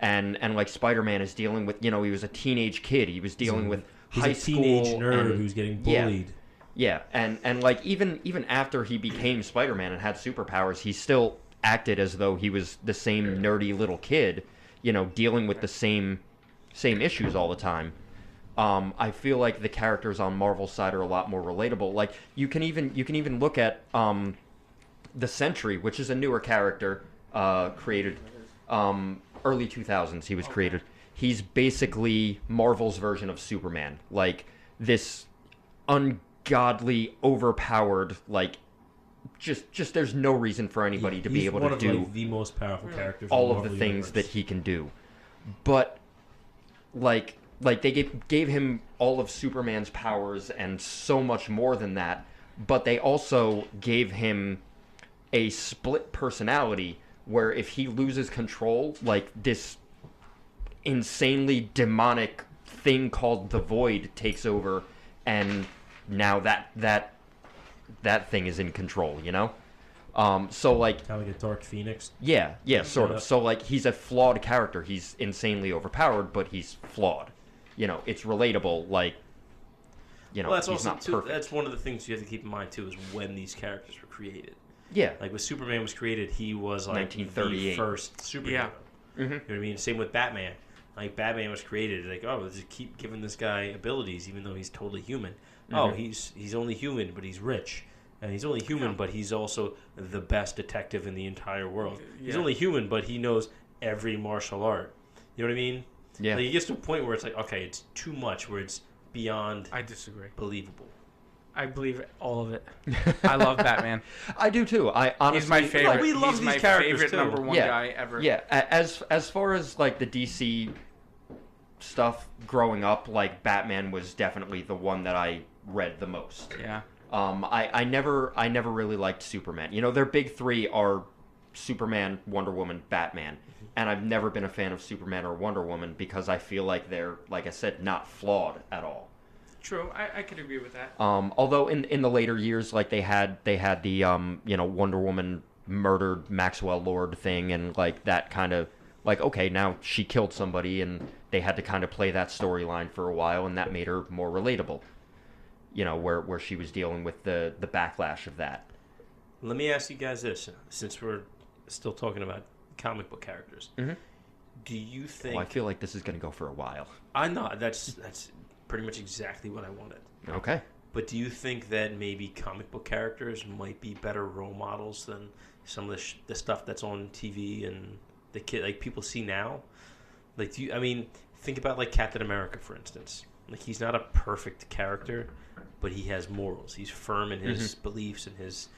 and like Spider-Man is dealing with he was a teenage kid, he was dealing with high school teenage nerd who's getting bullied. Yeah, and like even after he became Spider-Man and had superpowers, he still acted as though he was the same nerdy little kid, dealing with the same issues all the time. I feel like the characters on Marvel's side are a lot more relatable. Like you can even look at the Sentry, which is a newer character created early 2000s. He was created. He's basically Marvel's version of Superman. Like this ungodly, overpowered, like just there's no reason for anybody to be able to do the most powerful characters. all of the things that he can do. But like they gave him all of Superman's powers and so much more than that, but they also gave him a split personality where if he loses control, like this insanely demonic thing called the Void takes over, and now that thing is in control, So like kind of like a Dark Phoenix. Yeah, sort of. So like he's a flawed character. He's insanely overpowered, but he's flawed. It's relatable. Like, well, that's he's also not too, perfect. that's one of the things you have to keep in mind too is when these characters were created. Yeah, Like when Superman was created, he was like 1938. the first superhero. Yeah. You know what I mean? Same with Batman. Like Batman was created, like let's just keep giving this guy abilities, even though he's totally human. Oh, he's only human, but he's rich. And he's only human, but he's also the best detective in the entire world. He's only human, but he knows every martial art. You know what I mean? Yeah. Like, it gets to a point where it's like, okay, it's too much, where it's beyond I disagree. believable. I believe all of it. I love Batman. I do too. I honestly, He's my favorite. we love He's these my characters, favorite too. number one guy ever. Yeah, as far as like the DC stuff growing up, like Batman was definitely the one that I read the most. Yeah. I never really liked Superman. Their big three are Superman, Wonder Woman, Batman. And I've never been a fan of Superman or Wonder Woman because I feel like they're, like I said, not flawed at all. True. I could agree with that. Although in the later years, like they had the Wonder Woman murdered Maxwell Lord thing, and like that kind of like, okay, now she killed somebody, and they had to kind of play that storyline for a while, and that made her more relatable. Where she was dealing with the backlash of that. Let me ask you guys this, since we're still talking about comic book characters. Mm-hmm. Do you think... I feel like this is going to go for a while. I know, that's pretty much exactly what I wanted. Okay. But do you think that maybe comic book characters might be better role models than some of the stuff that's on TV and the kid like people see now? Like, think about like Captain America, for instance. Like, he's not a perfect character, but he has morals. He's firm in his beliefs and his,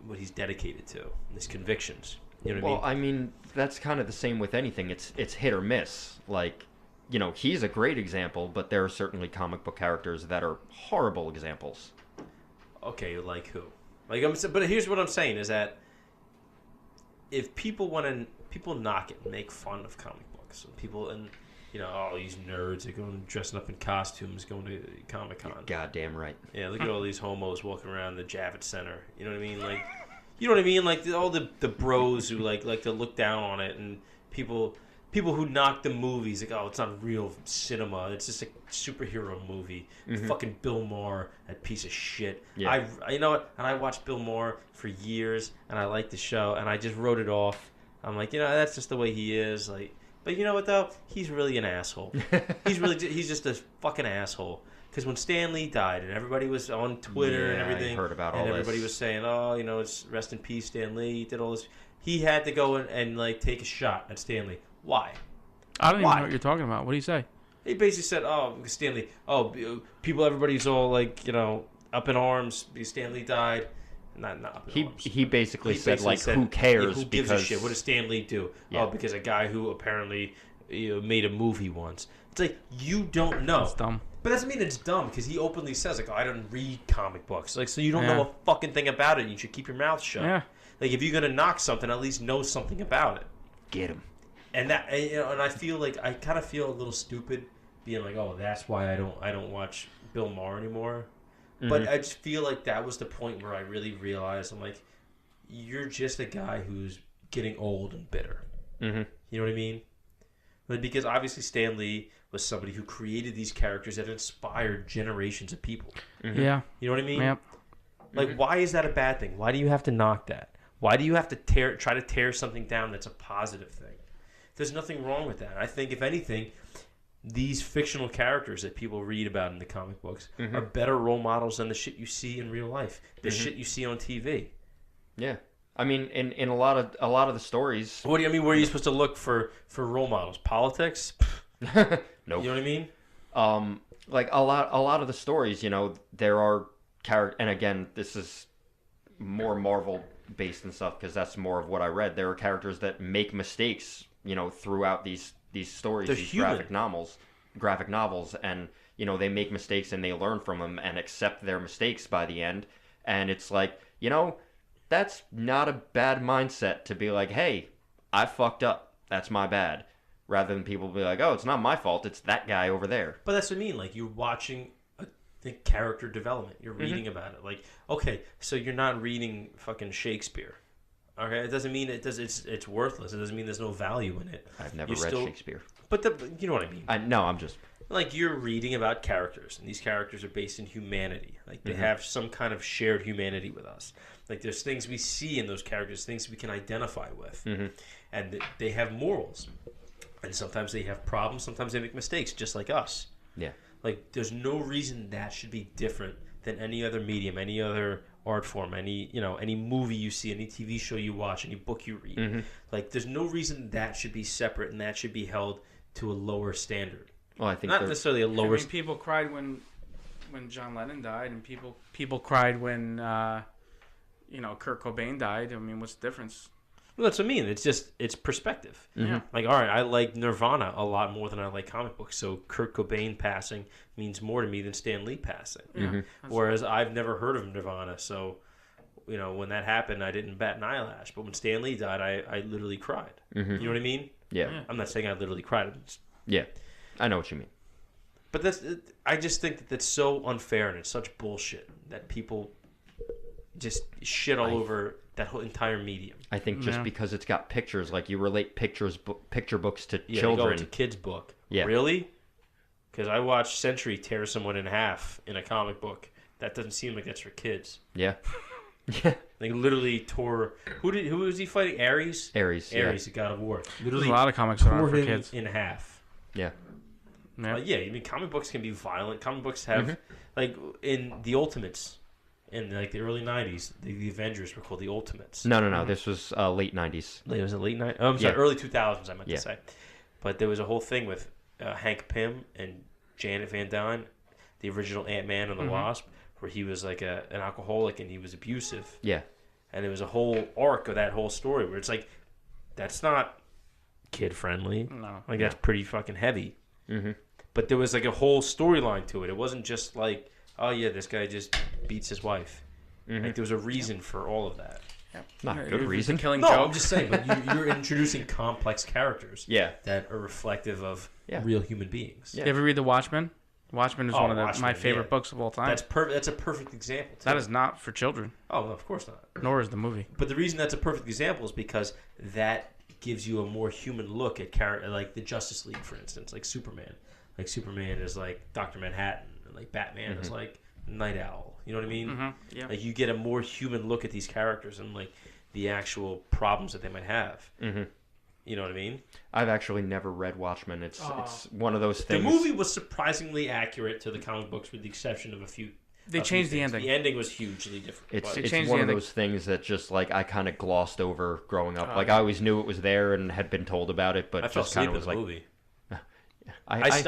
what he's dedicated to, and his convictions. You know what I mean, that's kind of the same with anything. It's hit or miss. Like, he's a great example, but there are certainly comic book characters that are horrible examples. Okay, like who? But here's what I'm saying is that if people knock it and make fun of comic books, and people these nerds are going dressing up in costumes, going to Comic-Con. Goddamn right. Yeah, look at all these homos walking around the Javits Center. You know what I mean? Like, you know what I mean? Like all the bros who like to look down on it, and people who knock the movies like, oh, it's not real cinema. It's just a superhero movie. Fucking Bill Maher, that piece of shit. Yeah. You know what? And I watched Bill Maher for years, and I liked the show, and I just wrote it off. I'm like, that's just the way he is. Like, But you know what though? He's really an asshole. He's just a fucking asshole. Because when Stan Lee died and everybody was on Twitter and everything, I heard about all and this. everybody was saying, "Oh, you know, it's rest in peace, Stan Lee." He did all this. He had to go and like take a shot at Stan Lee. Why? I don't even know what you're talking about. What do you say? He basically said, "Oh, Stan Lee. Oh, people. Everybody's all like, you know, up in arms because Stan Lee died." Not up in arms. He basically said, who cares? Who gives a shit? What does Stan Lee do? Yeah. Oh, because a guy who apparently made a movie once. It's like, you don't know. That's dumb. But that doesn't mean it's dumb, because he openly says, like, oh, I don't read comic books. Like, so you don't know a fucking thing about it. You should keep your mouth shut. Yeah. Like, if you're going to knock something, at least know something about it. Get him. And that, you know, and I feel like, I kind of feel a little stupid being like, oh, that's why I don't watch Bill Maher anymore. Mm-hmm. But I just feel like that was the point where I really realized, I'm like, you're just a guy who's getting old and bitter. Mm-hmm. You know what I mean? But because obviously Stan Lee was somebody who created these characters that inspired generations of people. Mm-hmm. Yeah. You know what I mean? Yep. Like, why is that a bad thing? Why do you have to knock that? Why do you have to try to tear something down that's a positive thing? There's nothing wrong with that. I think, if anything, these fictional characters that people read about in the comic books are better role models than the shit you see in real life, the shit you see on TV. Yeah. I mean, in a lot of the stories. What do you mean? Where are you supposed to look for role models? Politics? Nope. You know what I mean? Like a lot of the stories, you know, there are and again, this is more Marvel based and stuff, because that's more of what I read. There are characters that make mistakes, you know, throughout these stories, these graphic novels, and you know, they make mistakes and they learn from them and accept their mistakes by the end. And it's like, you know, that's not a bad mindset to be like, hey, I fucked up. That's my bad. Rather than people be like, oh, it's not my fault. It's that guy over there. But that's what I mean. Like, you're watching the character development. You're reading about it. Like, okay, so you're not reading fucking Shakespeare. Okay, it doesn't mean it's worthless. It doesn't mean there's no value in it. I've never read Shakespeare. But you know what I mean. I'm just... Like, you're reading about characters, and these characters are based in humanity. Like, they have some kind of shared humanity with us. Like, there's things we see in those characters, things we can identify with. And they have morals. And sometimes they have problems, sometimes they make mistakes, just like us. Yeah. Like, there's no reason that should be different than any other medium, any other art form, any movie you see, any TV show you watch, any book you read. Like, there's no reason that should be separate and that should be held to a lower standard. Well, I think not necessarily a lower. I mean, people cried when John Lennon died, and people cried when Kurt Cobain died. I mean, what's the difference? Well, that's what I mean. It's perspective. Yeah. Like, all right, I like Nirvana a lot more than I like comic books. So Kurt Cobain passing means more to me than Stan Lee passing. Whereas I've never heard of Nirvana, so when that happened, I didn't bat an eyelash. But when Stan Lee died, I literally cried. You know what I mean? Yeah. I'm not saying I literally cried. Yeah, I know what you mean. But I just think that that's so unfair and it's such bullshit that people just shit all over that whole entire medium. I think just because it's got pictures, like you relate picture books to children. children. Yeah, it's a kid's book. Yeah. Really? Because I watched Sentry tear someone in half in a comic book. That doesn't seem like that's for kids. Yeah. Yeah. They literally tore... Who was he fighting? Ares? Ares, the God of War. Literally There's a lot of comics that aren't tore for him kids. in half. Yeah. I mean, comic books can be violent. Comic books have... Like, in the Ultimates... In like the early 90s, the Avengers were called the Ultimates. No. This was late 90s. It was late 90s? Oh, I'm sorry, early 2000s, I meant to say. But there was a whole thing with Hank Pym and Janet Van Dyne, the original Ant-Man and the Wasp, where he was like an alcoholic and he was abusive. Yeah. And there was a whole arc of that whole story where it's like, that's not kid-friendly. No. Like, that's pretty fucking heavy. But there was like a whole storyline to it. It wasn't just like... Oh, yeah, this guy just beats his wife. Like, there was a reason for all of that. Not a good reason. Killing No, joke. I'm just saying, but you're introducing complex characters that are reflective of real human beings. You ever read The Watchmen? Watchmen is one of my favorite books of all time. That's a perfect example, too. That is not for children. Oh, no, of course not. Nor is the movie. But the reason that's a perfect example is because that gives you a more human look at character, like the Justice League, for instance, like Superman. Like, Superman is like Dr. Manhattan. Like Batman is like Night Owl. You know what I mean? Yeah. Like, you get a more human look at these characters and like the actual problems that they might have. You You know what I mean? I've actually never read Watchmen. It's one of those The things. movie was surprisingly accurate to the comic books, with the exception of a few. They changed the ending. The ending was hugely different. It's changed one the of ending. those things that just like I kind of glossed over growing up. Like yeah. I always knew it was there and had been told about it, but I fell just kind asleep of in was the like, movie.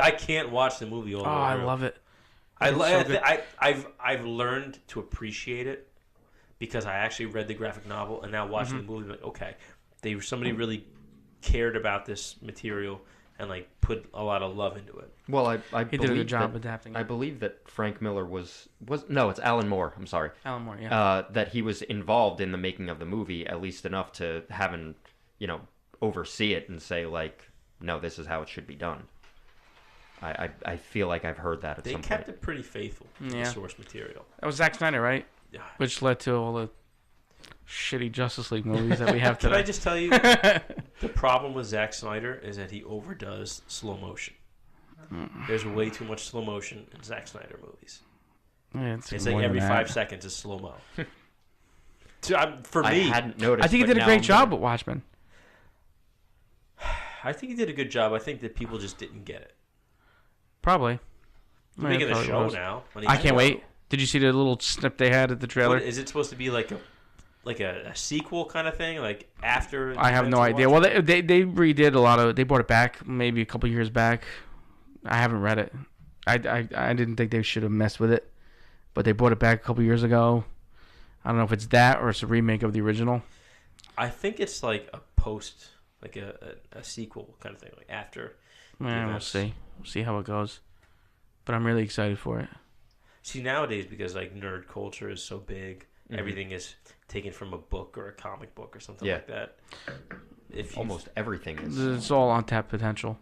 I can't watch the movie all the way I through. love it. I've learned to appreciate it because I actually read the graphic novel, and now watching the movie, like, okay, somebody really cared about this material and like put a lot of love into it. well, I He did a good job that, adapting I it. believe that Frank Miller was no, it's Alan Moore. I'm sorry. Alan Moore, yeah. That he was involved in the making of the movie, at least enough to have him, oversee it and say like, no, this is how it should be done. I feel like I've heard that at They some kept point. it pretty faithful to the Yeah. source material. That was Zack Snyder, right? Yeah. Which led to all the shitty Justice League movies that we have Can today. I just tell you, the problem with Zack Snyder is that he overdoes slow motion. There's way too much slow motion in Zack Snyder movies. Yeah, It's more like than every that. 5 seconds is slow mo. For I me, hadn't noticed. I think he but did a now great I'm job gonna- with Watchmen. I think he did a good job. I think that people just didn't get it. Probably. He's Yeah, making a probably show was. now. I can't wait. Did you see the little snip they had at the trailer? What, is it supposed to be like a sequel kind of thing? Like after? I have no idea. Well, they redid a lot of. They brought it back maybe a couple years back. I haven't read it. I didn't think they should have messed with it, but they brought it back a couple years ago. I don't know if it's that or it's a remake of the original. I think it's like a post, like a sequel kind of thing, like after. Man, we'll events. see. We'll see how it goes. But I'm really excited for it. See, nowadays, because like nerd culture is so big, everything is taken from a book or a comic book or something Yeah. like that. If you, Almost everything is. It's all untapped potential.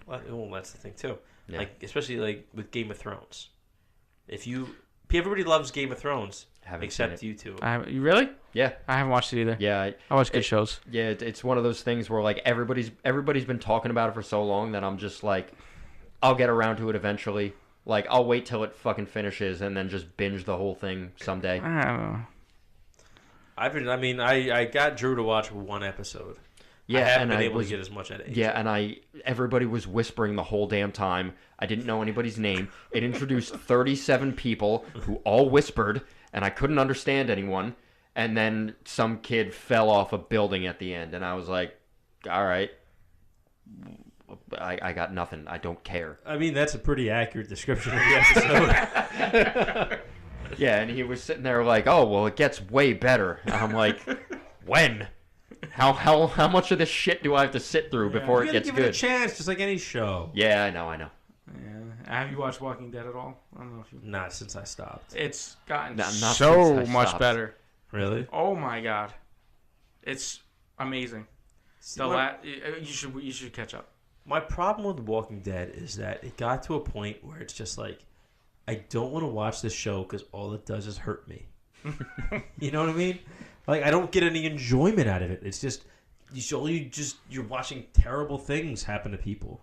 well, that's the thing too. Yeah. Like especially like with Game of Thrones. Everybody loves Game of Thrones Haven't except seen you two. You really? Yeah, I haven't watched it either. yeah. I watch good It- shows. Yeah, it's one of those things where like everybody's been talking about it for so long that I'm just like, I'll get around to it eventually. Like I'll wait till it fucking finishes and then just binge the whole thing someday. I don't know. I got Drew to watch one episode. Yeah, I haven't and been I able was to get as much out of it. yeah, and everybody was whispering the whole damn time. I didn't know anybody's name. It introduced 37 people who all whispered, and I couldn't understand anyone. And then some kid fell off a building at the end, and I was like, all right. I got nothing. I don't care. I mean, that's a pretty accurate description of the episode. Yeah, and he was sitting there like, oh, well, it gets way better. And I'm like, when? How much of this shit do I have to sit through before You it gotta gets give it a good? chance, just like any show. Yeah, I know. Yeah. Have you watched Walking Dead at all? I don't know if you. Not since I stopped. It's gotten Not so since I much stopped. better. Really? Oh my god, it's amazing. You should catch up. My problem with The Walking Dead is that it got to a point where it's just like, I don't want to watch this show because all it does is hurt me. You know what I mean? Like, I don't get any enjoyment out of it. It's just, you're watching terrible things happen to people.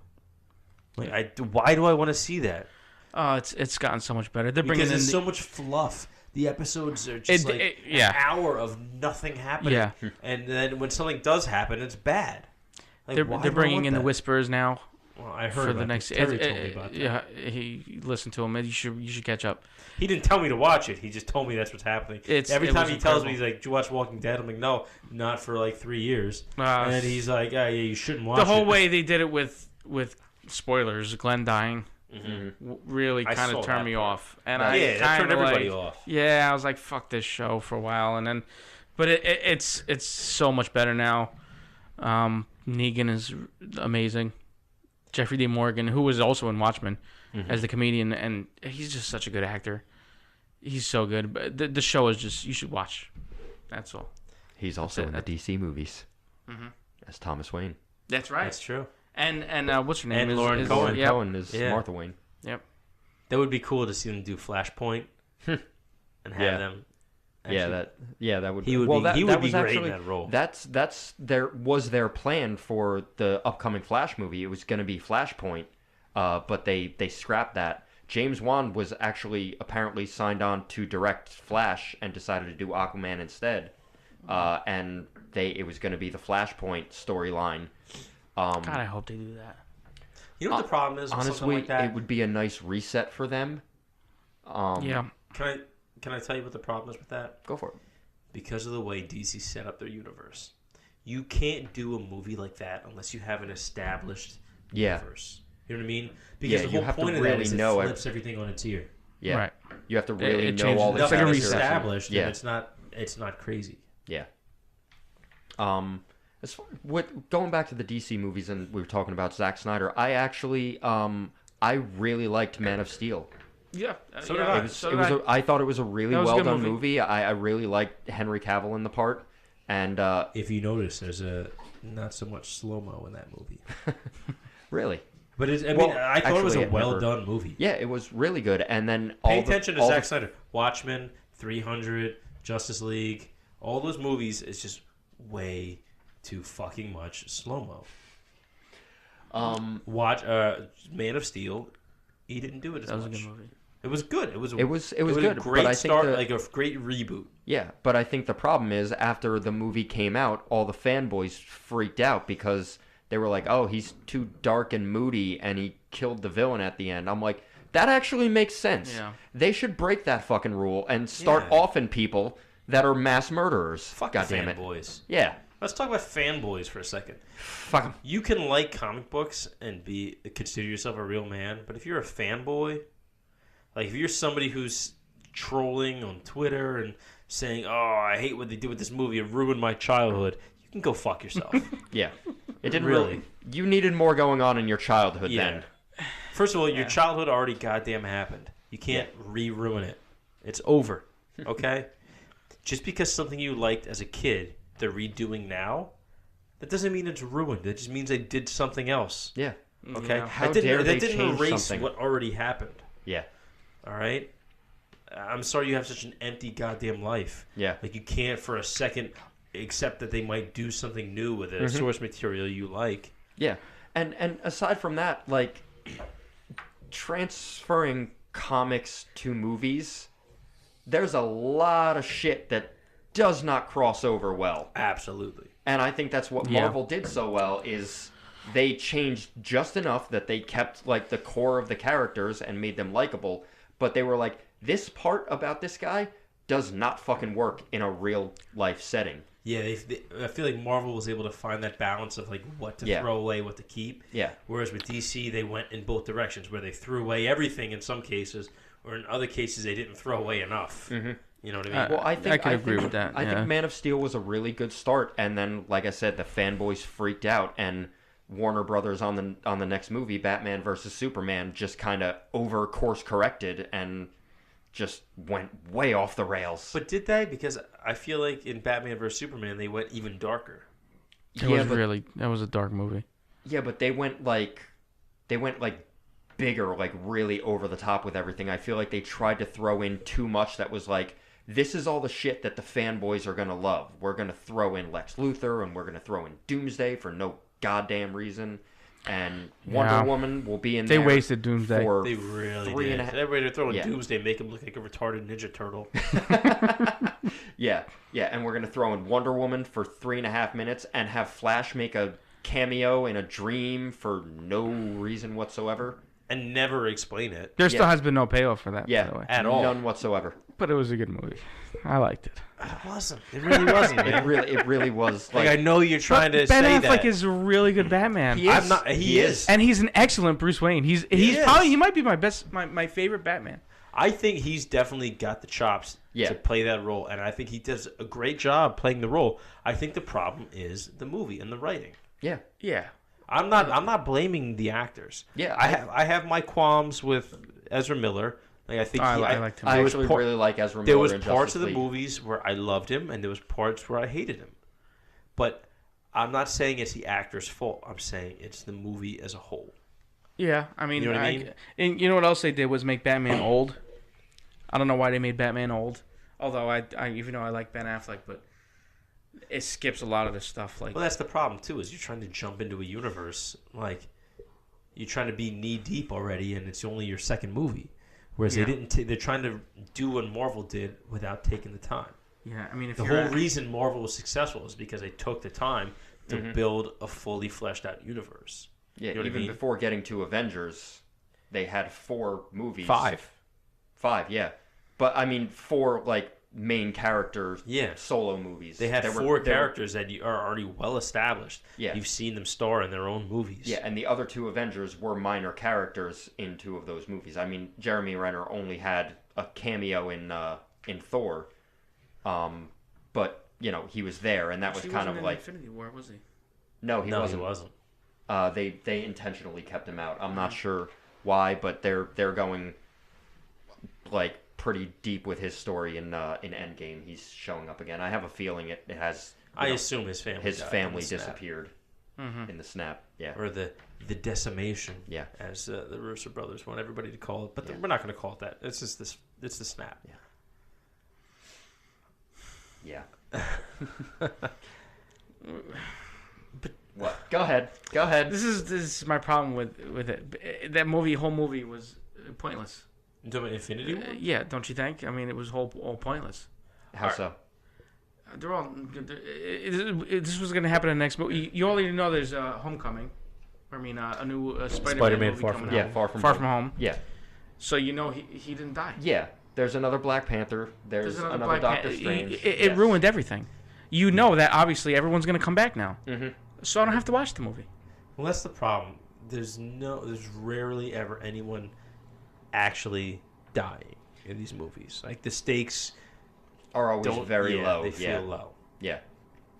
Like, why do I want to see that? Oh, it's gotten so much better. They're bringing Because in there's so much fluff. The episodes are just an hour of nothing happening. Yeah. And then when something does happen, it's bad. Like, why they're do I bringing want in the that? whispers now Well, I heard for about the next. this. Terry told me about that. Yeah, he listened to him. You should catch up. He didn't tell me to watch it. He just told me that's what's happening. Every It time was he tells me, incredible. he's like, "Did you watch Walking Dead?" I'm like, "No, not for like 3 years." Uh, And then he's like, "Yeah, you shouldn't watch The whole it." way they did it with spoilers, Glenn dying, really I kind saw of turned that me part. off, and Yeah, I that kind turned of everybody like, off. yeah, I was like, fuck this show for a while, and then, but it's so much better now. Negan is amazing. Jeffrey D. Morgan, who was also in Watchmen as the comedian, and he's just such a good actor. He's so good. But the show is just, you should watch. That's all. He's also it. in the DC movies as Thomas Wayne. That's right. That's true. And what's her name? And Lauren Cohen. Lauren Yep. Cohen is Yeah. Martha Wayne. Yep. That would be cool to see them do Flashpoint and have Yeah. them. That would. He would well, be- that, he that would be was great actually, in that role. That's their plan for the upcoming Flash movie. It was going to be Flashpoint, but they scrapped that. James Wan was actually apparently signed on to direct Flash and decided to do Aquaman instead. And it was going to be the Flashpoint storyline. God, I hope they do that. You know what the problem is with Honestly, something like that? it would be a nice reset for them. Yeah. Can I tell you what the problem is with that? Go for it. Because of the way DC set up their universe. You can't do a movie like that unless you have an established universe. You know what I mean? Because the you whole have to point of really that is know it flips everything on its ear. Yeah. Right. You have to really It know changes all the It's like a Nothing reset. established, Yeah. and it's not crazy. Yeah. Going back to the DC movies, and we were talking about Zack Snyder, I actually I really liked Man of Steel. Yeah. So did I. I thought it was a really That was a well good done movie. movie. I really liked Henry Cavill in the part, and If you notice, there's not so much slow-mo in that movie. really, But I Well, thought it was actually, a it well-done movie. yeah, it was really good. And then Pay attention to Zack Snyder. Watchmen, 300, Justice League, all those movies is just way too fucking much slow-mo. Watch Man of Steel. He didn't do it as That was much. a good movie. It was good. It was good, a great but I think start, the- like a great reboot. Yeah, but I think the problem is after the movie came out, all the fanboys freaked out because they were like, "Oh, he's too dark and moody, and he killed the villain at the end." I'm like, that actually makes sense. Yeah. They should break that fucking rule and start Yeah. offing people that are mass murderers. Fuck God the damn it. fanboys. Yeah. Let's talk about fanboys for a second. Fuck 'em. You can like comic books and consider yourself a real man, but if you're a fanboy, like if you're somebody who's trolling on Twitter and saying, "Oh, I hate what they did with this movie. It ruined my childhood," you can go fuck yourself. Yeah. It didn't Really? really. You needed more going on in your childhood Yeah. then. First of all, your childhood already goddamn happened. You can't re-ruin it. It's over. Okay? Just because something you liked as a kid, they're redoing now, that doesn't mean it's ruined. That just means they did something else. Yeah. Okay? Yeah. How that didn't, dare they that didn't change erase something? what already happened. Yeah. All right? I'm sorry you have such an empty goddamn life. Yeah. Like you can't for a second accept that they might do something new with the source material you like. Yeah, and aside from that, like transferring comics to movies, there's a lot of shit that does not cross over well, Absolutely. and I think that's what Yeah. Marvel did so well is they changed just enough that they kept like the core of the characters and made them likable, but they were like, this part about this guy does not fucking work in a real life setting. Yeah, I feel like Marvel was able to find that balance of like what to Yeah. throw away, what to keep. Yeah. Whereas with DC, they went in both directions, where they threw away everything in some cases, or in other cases they didn't throw away enough. Mm-hmm. You know what I mean? Well, I think can agree with that, I yeah. think Man of Steel was a really good start, and then, like I said, the fanboys freaked out, and Warner Brothers on the next movie, Batman versus Superman, just kind of over course corrected and just went way off the rails. But did they? Because I feel like in Batman vs Superman, they went even darker. That was a dark movie. Yeah, but they went like bigger, like really over the top with everything. I feel like they tried to throw in too much that was like, this is all the shit that the fanboys are going to love. We're going to throw in Lex Luthor, and we're going to throw in Doomsday for no goddamn reason. And Wonder Woman will be in They there. wasted Doomsday. For They really 3.5 did. Everybody they're throwing Yeah. Doomsday, make him look like a retarded Ninja Turtle. Yeah, and we're going to throw in Wonder Woman for 3.5 minutes and have Flash make a cameo in a dream for no reason whatsoever. And never explain it. There still has been no payoff for that, Yeah, by the way. At all. None whatsoever. But it was a good movie. I liked it. It wasn't. It really wasn't, man. It really was. Like, I know you're trying to Ben say Affleck that. is a really good Batman. He is. I'm not. He is. And he's an excellent Bruce Wayne. He might be my favorite Batman. I think he's definitely got the chops Yeah. to play that role, and I think he does a great job playing the role. I think the problem is the movie and the writing. Yeah. Yeah. I'm not blaming the actors. Yeah, I have my qualms with Ezra Miller. Like I think I liked him. I there was actually par- really like Ezra Miller. There was in parts Justice of the League. movies where I loved him, and there was parts where I hated him. But I'm not saying it's the actor's fault. I'm saying it's the movie as a whole. Yeah, I mean, You know what I mean? And you know what else they did was make Batman old. I don't know why they made Batman old. Although I even though I like Ben Affleck, but it skips a lot of the stuff. Like, Well, that's the problem too. Is you're trying to jump into a universe like you're trying to be knee deep already, and it's only your second movie. Whereas Yeah. they didn't. They're trying to do what Marvel did without taking the time. Yeah, I mean, if The you're whole reason Marvel was successful is because they took the time to build a fully fleshed out universe. Yeah, You know what I even mean? before getting to Avengers, they had 4 movies. 5. 5, yeah. But I mean, 4 like main character solo movies. They had 4 characters that are already well established. Yeah. You've seen them star in their own movies. Yeah, and the other 2 Avengers were minor characters in 2 of those movies. I mean, Jeremy Renner only had a cameo in Thor, but you know he was there, and that was kind of like Infinity War, was he? No, he wasn't. He wasn't. They intentionally kept him out. I'm not sure why, but they're going like pretty deep with his story in Endgame. He's showing up again. I have a feeling it has. I assume his family disappeared in the snap. Yeah, or the decimation. Yeah, as the Russo brothers want everybody to call it, but we're not going to call it that. It's just this. It's the snap. Yeah. But what? Go ahead. This is my problem with it. That whole movie was pointless. You talking about Infinity War? Yeah, don't you think? I mean, it was all pointless. How so? They're all. This was going to happen in the next movie. You already know there's Homecoming. I mean, a new Spider-Man movie coming out. Yeah, Far From Home. Yeah. So you know he didn't die. Yeah. There's another Black Panther. There's another Doctor Strange. It ruined everything. You know that obviously everyone's going to come back now. Mm-hmm. So I don't have to watch the movie. Well, that's the problem. There's rarely ever anyone actually dying in these movies. Like the stakes are always very low. They feel low. Yeah.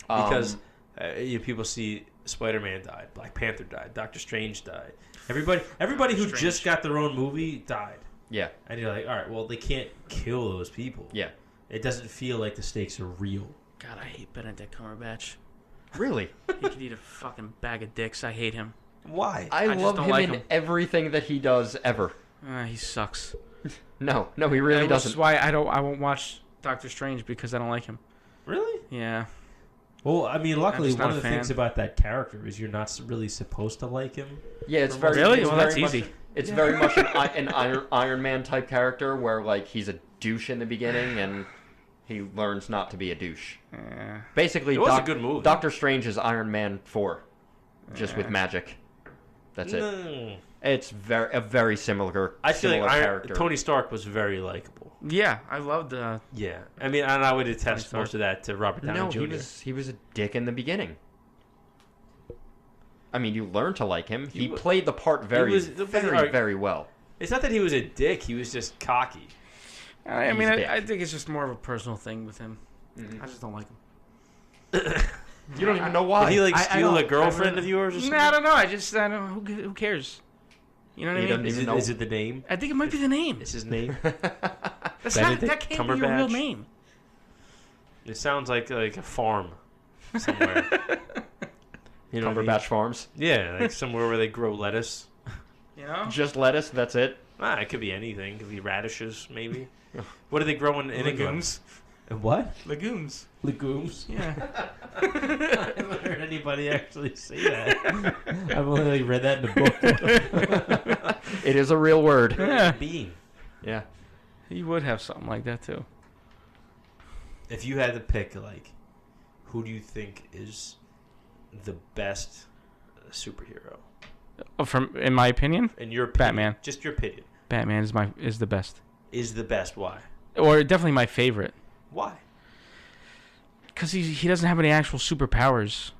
Because people see Spider-Man died, Black Panther died, Doctor Strange died. Everybody who just got their own movie died. Yeah. And you're like, all right, well, they can't kill those people. Yeah. It doesn't feel like the stakes are real. God, I hate Benedict Cumberbatch. Really? He could eat a fucking bag of dicks. I hate him. Why? I love him in everything that he does ever. He sucks. No, he really doesn't. That's why I won't watch Doctor Strange because I don't like him. Really? Yeah. Well, I mean, luckily, one of the things about that character is you're not really supposed to like him. Yeah, it's very really it's well. Very that's much, easy. It's very much an Iron Man type character where like he's a douche in the beginning and he learns not to be a douche. Yeah. Basically, it was a good movie. Doctor Strange is Iron Man 4, just with magic. That's it. It's a very similar. I feel like character. Tony Stark was very likable. Yeah, I loved. Yeah, I mean, and I would attest most of that to Robert Downey Jr. No, he was a dick in the beginning. I mean, you learn to like him. He played the part very well. It's not that he was a dick; he was just cocky. I mean, I think it's just more of a personal thing with him. Mm-hmm. I just don't like him. You don't even know why. Did he steal a girlfriend of yours or something? No, I don't know. I don't. Who cares? You know what I mean? Is it the name? I think it might be the name. It's his name. That can't be your real name. It sounds like a farm somewhere. You know, Cumberbatch Farms. Yeah, like somewhere where they grow lettuce. You know, just lettuce. That's it. It could be anything. It could be radishes, maybe. What do they grow in legumes? What? Legumes. Yeah. I haven't heard anybody actually say that. I've only read that in a book. It is a real word. Yeah. Bean. Yeah. He would have something like that too. If you had to pick, who do you think is the best superhero? In my opinion, in your opinion, Batman. Just your opinion. Batman is the best. Is the best? Why? Or definitely my favorite. Why? Because he doesn't have any actual superpowers.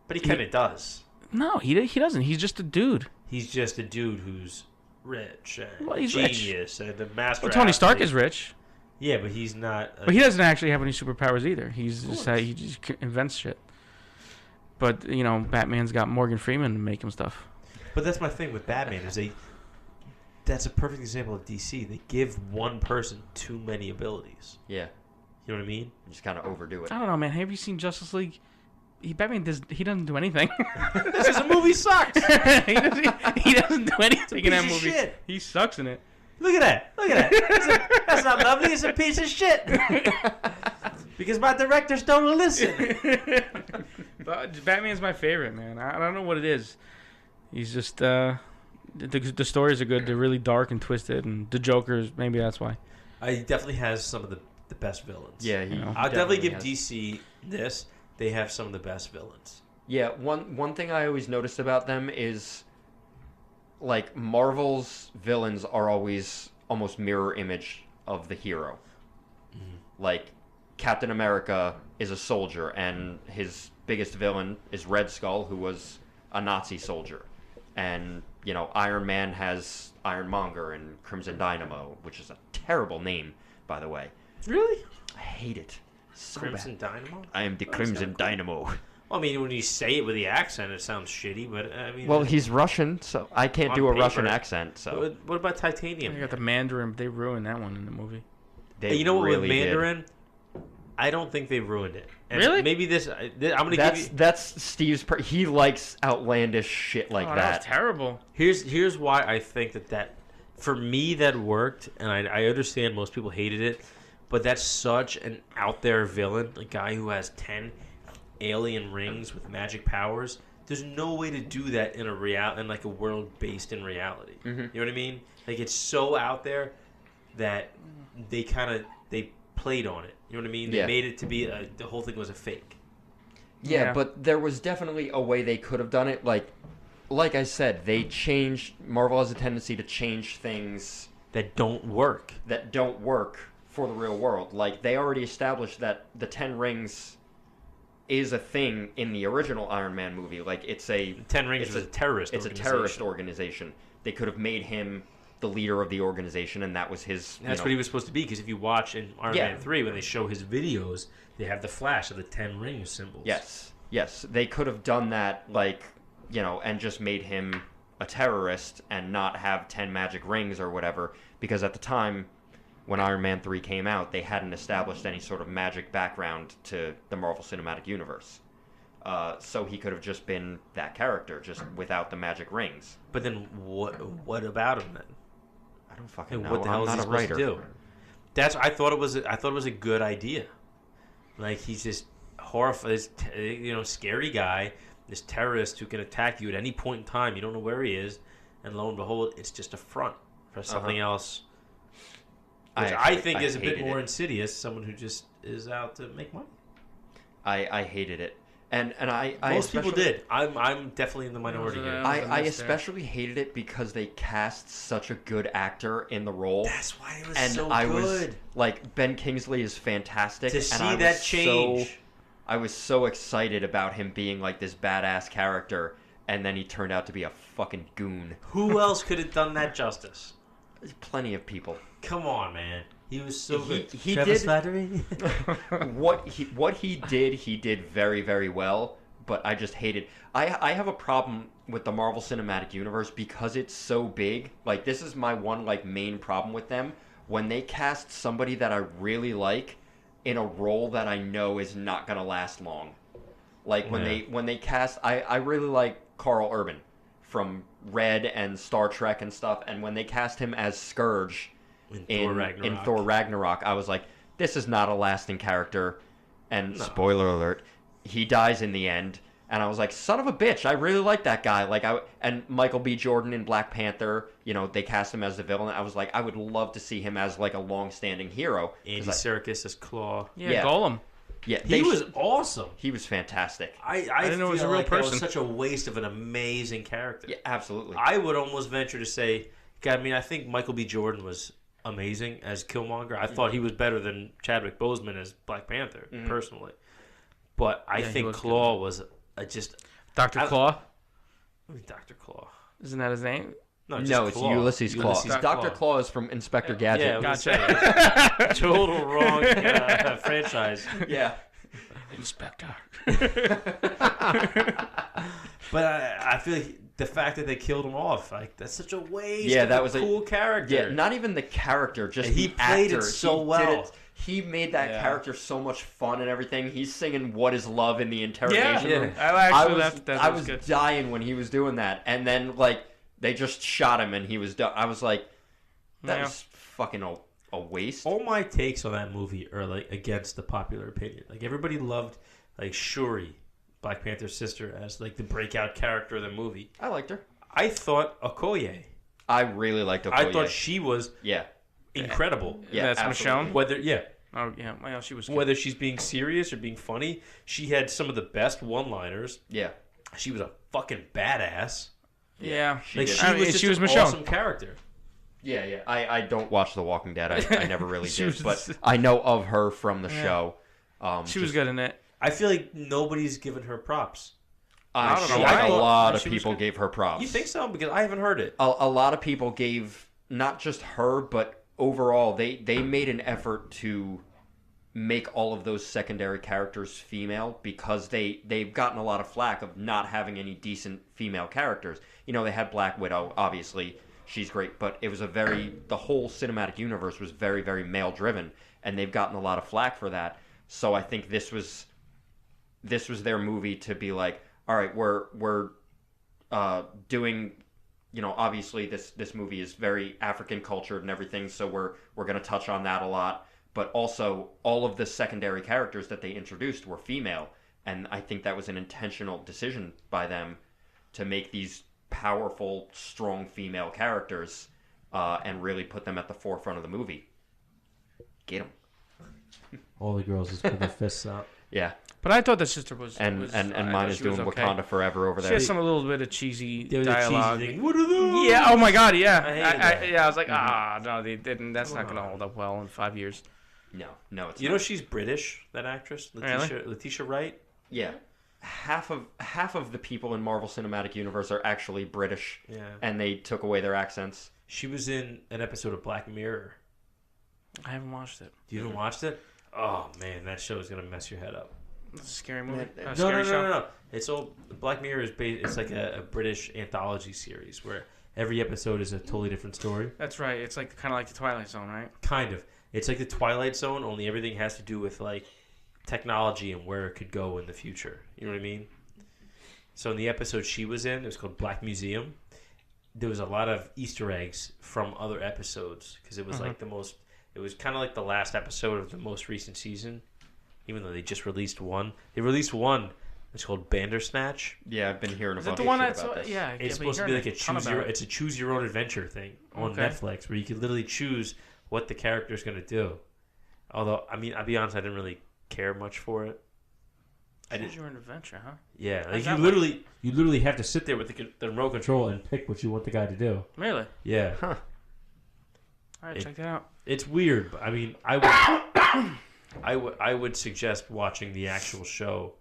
But he kind of does. No, he doesn't. He's just a dude. He's just a dude who's rich and he's genius rich. And a master. Well, Tony Stark is rich. Yeah, but he's not. But he doesn't actually have any superpowers either. He just invents shit. But Batman's got Morgan Freeman to make him stuff. But that's my thing with Batman is that's a perfect example of DC. They give one person too many abilities. Yeah. You know what I mean? You just kind of overdo it. I don't know, man. Have you seen Justice League? Batman doesn't do anything. This movie sucks. he doesn't do anything in that movie. Shit. He sucks in it. Look at that. That's not lovely. It's a piece of shit. Because my directors don't listen. But Batman's my favorite, man. I don't know what it is. He's just the stories are good. They're really dark and twisted, and the Joker's maybe that's why. He definitely has some of the the best villains. Yeah, I'll definitely give has. DC this. They have some of the best villains. Yeah, one thing I always noticed about them is, like, Marvel's villains are always almost mirror image of the hero. Mm-hmm. Like, Captain America is a soldier, and his biggest villain is Red Skull, who was a Nazi soldier. And, you know, Iron Man has Ironmonger and Crimson Dynamo, which is a terrible name, by the way. Really? I hate it. So Crimson bad. Dynamo? I am the Crimson Dynamo. Well, I mean, when you say it with the accent, it sounds shitty, but I mean... Well, he's Russian, so I can't do a Russian accent, so... What about Titanium? You got the Mandarin, they ruined that one in the movie. They you know what, really with Mandarin, I don't think they ruined it. And really? Maybe this... I'm going to give you... That's Steve's... He likes outlandish shit like That was terrible. Here's why I think that... For me, that worked, and I understand most people hated it, but that's such an out there villain, a guy who has 10 alien rings with magic powers. There's no way to do that in like a world based in reality. Mm-hmm. You know what I mean? Like, it's so out there that they played on it. You know what I mean? They made it to be the whole thing was a fake. Yeah, but there was definitely a way they could have done it. Like I said, Marvel has a tendency to change things that don't work for the real world. Like, they already established that the 10 rings is a thing in the original Iron Man movie. Like, it's a... 10 Rings was a terrorist organization. It's a terrorist organization. They could have made him the leader of the organization, and that was his... That's what he was supposed to be, because if you watch in Iron Man 3, when they show his videos, they have the flash of the 10 ring symbols. Yes. They could have done that, like, you know, and just made him a terrorist and not have 10 magic rings or whatever, because at the time... when Iron Man 3 came out, they hadn't established any sort of magic background to the Marvel Cinematic Universe. So he could have just been that character, just without the magic rings. But then what about him then? I don't fucking know. What the hell is he supposed to do? I thought it was a good idea. Like, he's this horrified, scary guy, this terrorist who can attack you at any point in time. You don't know where he is, and lo and behold, it's just a front for something else. Which I think is a bit more insidious. Someone who just is out to make money. I hated it, and I most people did. I'm definitely in the minority here. I especially hated it because they cast such a good actor in the role. That's why it was and so I good. Was like, Ben Kingsley is fantastic. To see that change, I was so excited about him being like this badass character, and then he turned out to be a fucking goon. Who else could have done that justice? There's plenty of people. Come on, man. He was so good. He Travis did Slattery? what he did very, very well, but I just hated. I have a problem with the Marvel Cinematic Universe because it's so big. Like, this is my one main problem with them. When they cast somebody that I really like in a role that I know is not gonna last long. Like, when they cast, I really like Carl Urban from Red and Star Trek and stuff, and when they cast him as Scourge in Thor Ragnarok, I was like, this is not a lasting character, and spoiler alert, he dies in the end, and I was like, son of a bitch, I really like that guy. And Michael B. Jordan in Black Panther, they cast him as the villain. I was like, I would love to see him as a long-standing hero. Andy Serkis as Claw. Yeah, Golem. Yeah, he was awesome. He was fantastic. I didn't know he was a real person. That was such a waste of an amazing character. Yeah, absolutely. I would almost venture to say, I think Michael B. Jordan was amazing as Killmonger. I thought he was better than Chadwick Boseman as Black Panther, personally. But I think Claw was just... Dr. Claw? I mean, Dr. Claw. Isn't that his name? No, it's Ulysses Claw. Dr. Claw is from Inspector Gadget. Yeah, gotcha. Total wrong franchise. Yeah. Inspector. But I feel like the fact that they killed him off, that's such a waste. Yeah, that of was a cool character. Yeah, not even the character, just he played actor. It so well. He made that character so much fun and everything. He's singing "What Is Love" in the interrogation room. I was dying when he was doing that, and then they just shot him and he was done. I was like, that was fucking a waste. All my takes on that movie are against the popular opinion. Everybody loved Shuri, Black Panther's sister, as the breakout character of the movie. I liked her. I thought Okoye. I really liked Okoye. I thought she was incredible. Yeah, that's Michonne. Oh yeah, well, she was good. Whether she's being serious or being funny, she had some of the best one-liners. Yeah. She was a fucking badass. Yeah, She Like did. she I mean, was just she was an Michonne. awesome character. Yeah. I don't watch The Walking Dead. I never really She did, was- but I know of her from the show. she was good in it. I feel like nobody's given her props. I don't know She- why. A lot of She was people good. gave her props. You think so? Because I haven't heard it. A lot of people gave not just her, but overall they made an effort to make all of those secondary characters female because they've gotten a lot of flack of not having any decent female characters. You know, they had Black Widow, obviously. She's great, but it was the whole cinematic universe was very, very male driven, and they've gotten a lot of flack for that. So I think this was their movie to be like, all right, we're doing, you know, obviously this movie is very African cultured and everything, so we're going to touch on that a lot, but also all of the secondary characters that they introduced were female, and I think that was an intentional decision by them to make these powerful, strong female characters and really put them at the forefront of the movie. Get them. All the girls just put their fists out. Yeah. But I thought the sister was And I mine thought is she was doing okay. Wakanda Forever over She there. has some a little bit of cheesy There was a dialogue. cheesy thing. What are those? Yeah. Oh my God. Yeah. I hated that. Yeah. I was like, no, they didn't. That's not gonna hold up well in 5 years. No, it's You not. know she's British, that actress? Letitia Wright? Yeah. Half of the people in Marvel Cinematic Universe are actually British, Yeah. and they took away their accents. She was in an episode of Black Mirror. I haven't watched it. You haven't watched it? Oh, man, that show is going to mess your head up. It's a scary movie. No, Scary show. No. It's all Black Mirror is based. It's like a British anthology series where every episode is a totally different story. That's right. It's like kind of like the Twilight Zone, right? Kind of. It's like the Twilight Zone, only everything has to do with like technology and where it could go in the future. You know what I mean? So in the episode she was in, it was called Black Museum. There was a lot of Easter eggs from other episodes because it was like it was kind of like the last episode of the most recent season, even though they just released one. They released one. It's called Bandersnatch. Yeah, I've been hearing a Is that bunch the of one shit that's about this. yeah? It's yeah, supposed to be like a It's a choose your own adventure thing on Okay. Netflix where you could literally choose what the character is going to do. Although, I mean, I'll be honest, I didn't really care much for it. Choose your own adventure, huh? Yeah, like that you literally have to sit there with the remote control and pick what you want the guy to do. Really? Yeah, Huh. All right, check that out. it's weird, but I mean, I would suggest watching the actual show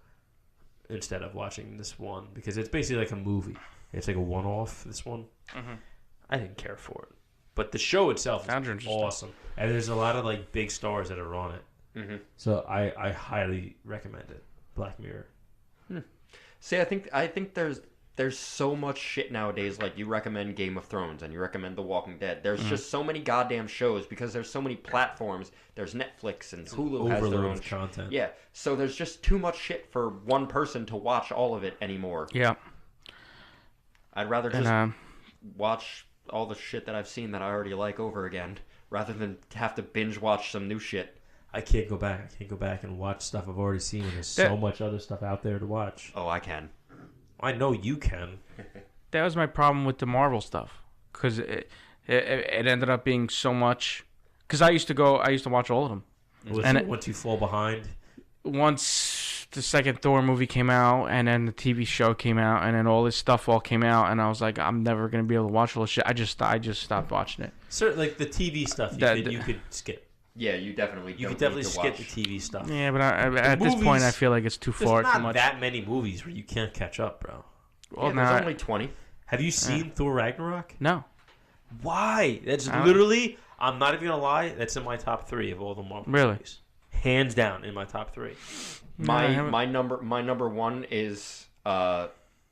instead of watching this one because it's basically like a movie. It's like a one-off. This one, I didn't care for it, but the show itself Sounds is interesting. awesome, and there's a lot of like big stars that are on it. So I highly recommend it. Black Mirror. See, I think there's so much shit nowadays. Like, you recommend Game of Thrones and you recommend The Walking Dead. There's just so many goddamn shows because there's so many platforms. There's Netflix and Hulu has their Overload own of content. Yeah, so there's just too much shit for one person to watch all of it anymore. Yeah. I'd rather just And watch all the shit that I've seen that I already like over again rather than have to binge watch some new shit. I can't go back. I can't go back and watch stuff I've already seen. And there's so much other stuff out there to watch. Oh, I can. I know you can. that was my problem with the Marvel stuff because it ended up being so much. Because I used to watch all of them. Once you fall behind. Once the second Thor movie came out, and then the TV show came out, and then all this stuff all came out, and I was like, I'm never gonna be able to watch all this shit. I just stopped watching it. Certainly, like the TV stuff, you could skip. Yeah, you definitely You could don't definitely need to skip watch. the TV stuff. Yeah, but at this point, movies- I feel like it's too There's far, not too much. that many movies where you can't catch up, bro. Well, Yeah, now there's only 20. Have you seen Thor Ragnarok? no. Why? That's I don't- literally. I'm not even gonna lie. That's in my top 3 of all the Marvel Really? movies. Hands down in my top 3. My No, I my number one is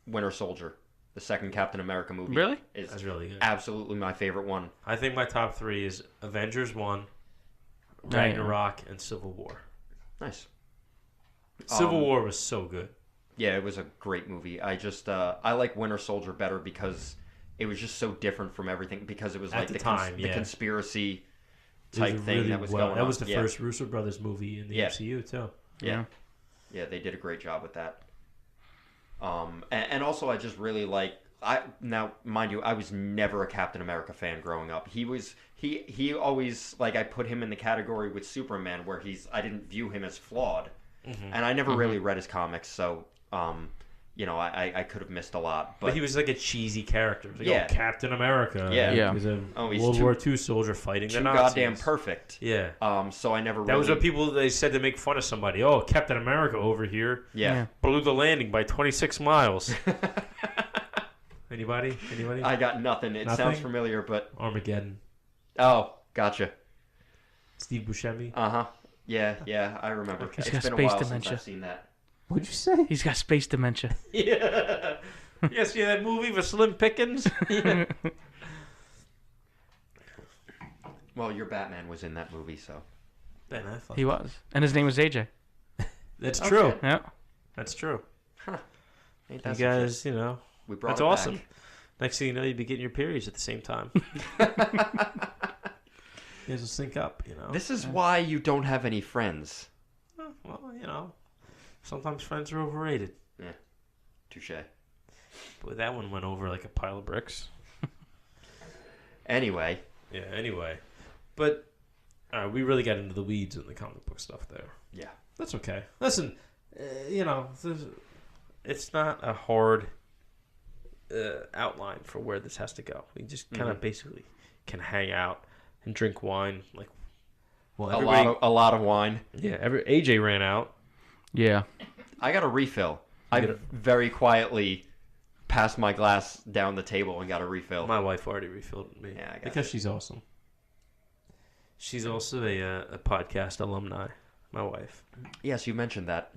Winter Soldier, the second Captain America movie. Really? Is That's really good. absolutely my favorite one. I think my top 3 is Avengers 1, yeah. Ragnarok, and Civil War. Nice. Civil War was so good. Yeah, it was a great movie. I just I like Winter Soldier better because it was just so different from everything because it was At like the the time, the yeah. conspiracy It was type thing really that was well. going That on. was the Yeah. first Russo brothers movie in the Yeah. MCU too. Yeah, they did a great job with that. And also I just really like Now, mind you, I was never a Captain America fan growing up. He always, like, I put him in the category with Superman where I didn't view him as flawed. And I never really read his comics, so, I could have missed a lot. But he was like a cheesy character. Like, Yeah. Captain America. Yeah. He's a he's World War II soldier fighting the too Nazis. goddamn perfect. Yeah. So I never That was what they said to make fun of somebody. Oh, Captain America over here Yeah. blew the landing by 26 miles. Anybody? I got nothing. It sounds Nothing? familiar, but... Armageddon. Oh, gotcha. Steve Buscemi. Uh-huh. Yeah, I remember. He's It's got been a space while dementia. since I've seen that. What'd you say? He's got space dementia. Yeah. You see that movie with Slim Pickens? Yeah. Well, your Batman was in that movie, so... Man, I thought He was. And his name was AJ. that's true. Okay. Yeah. That's true. Ain't You that some guys, shit? We brought that's it awesome. back. Next thing you know, you'd be getting your periods at the same time. You guys will sync up, This is why you don't have any friends. Well, sometimes friends are overrated. Yeah. Touche. But that one went over like a pile of bricks. Anyway. Yeah, anyway. But we really got into the weeds in the comic book stuff there. Yeah. That's okay. Listen, it's not a hard outline for where this has to go. We just kind of basically can hang out and drink wine. Like, well, a lot of wine. Yeah, AJ ran out. Yeah. I got a refill. I very quietly passed my glass down the table and got a refill. My wife already refilled me. Yeah, I got because she's awesome. She's also a podcast alumni. My wife. Yes, you mentioned that.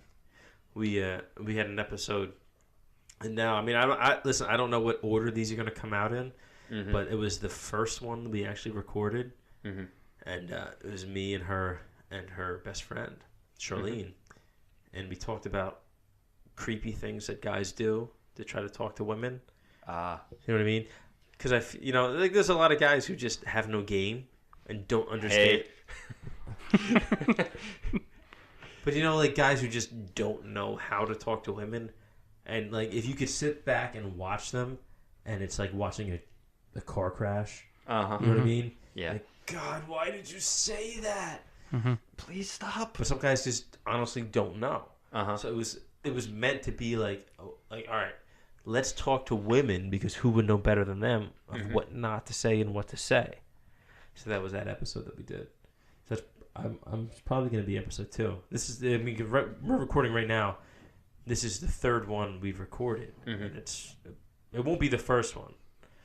We had an episode, and now I don't know what order these are going to come out in, but it was the first one we actually recorded, and it was me and her best friend Charlene, and we talked about creepy things that guys do to try to talk to women. You know what I mean? Because like there's a lot of guys who just have no game and don't understand. But like guys who just don't know how to talk to women, and like if you could sit back and watch them, and it's like watching a car crash. You know what I mean? Yeah. Like, God, why did you say that? Please stop. But some guys just honestly don't know. So it was meant to be like all right, let's talk to women because who would know better than them of what not to say and what to say. So that was that episode that we did. So I'm probably going to be episode 2. This is we're recording right now. This is the third one we've recorded, and it won't be the first one.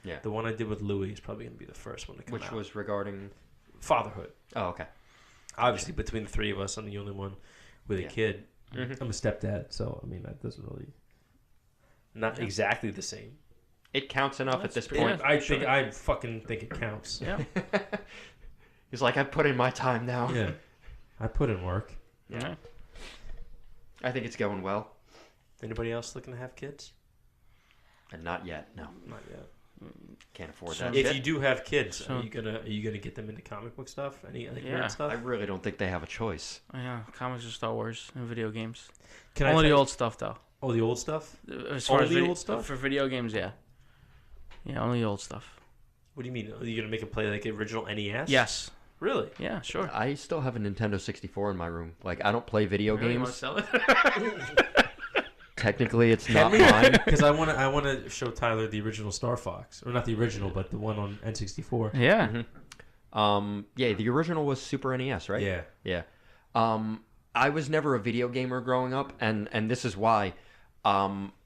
Yeah. The one I did with Louis is probably going to be the first one to come out. Which was regarding fatherhood. Oh, okay. Obviously, between the three of us, I'm the only one with a kid. I'm a stepdad, so that doesn't really not exactly the same. It counts enough at this point. I fucking think it counts. Yeah. He's like, I put in my time now. Yeah. I put in work. Yeah. I think it's going well. Anybody else looking to have kids? And not yet. No. Not yet. Can't afford So that. If shit. you do have kids, are you gonna get them into comic book stuff? Any nerd stuff? I really don't think they have a choice. Yeah. Comics or Star Wars and video games. Can Only the old stuff, though. Oh, the old stuff? As far Only as old stuff? For video games, yeah. Yeah, only the old stuff. What do you mean? Are you gonna make it play like the original NES? Yes. Really? Yeah, sure. I still have a Nintendo 64 in my room. Like, I don't play video Really? You wanna games. sell it? Technically, it's not mine. Because I wanna show Tyler the original Star Fox, or not the original, but the one on N64. Yeah. Yeah, the original was Super NES, right? Yeah. Yeah. I was never a video gamer growing up, and this is why.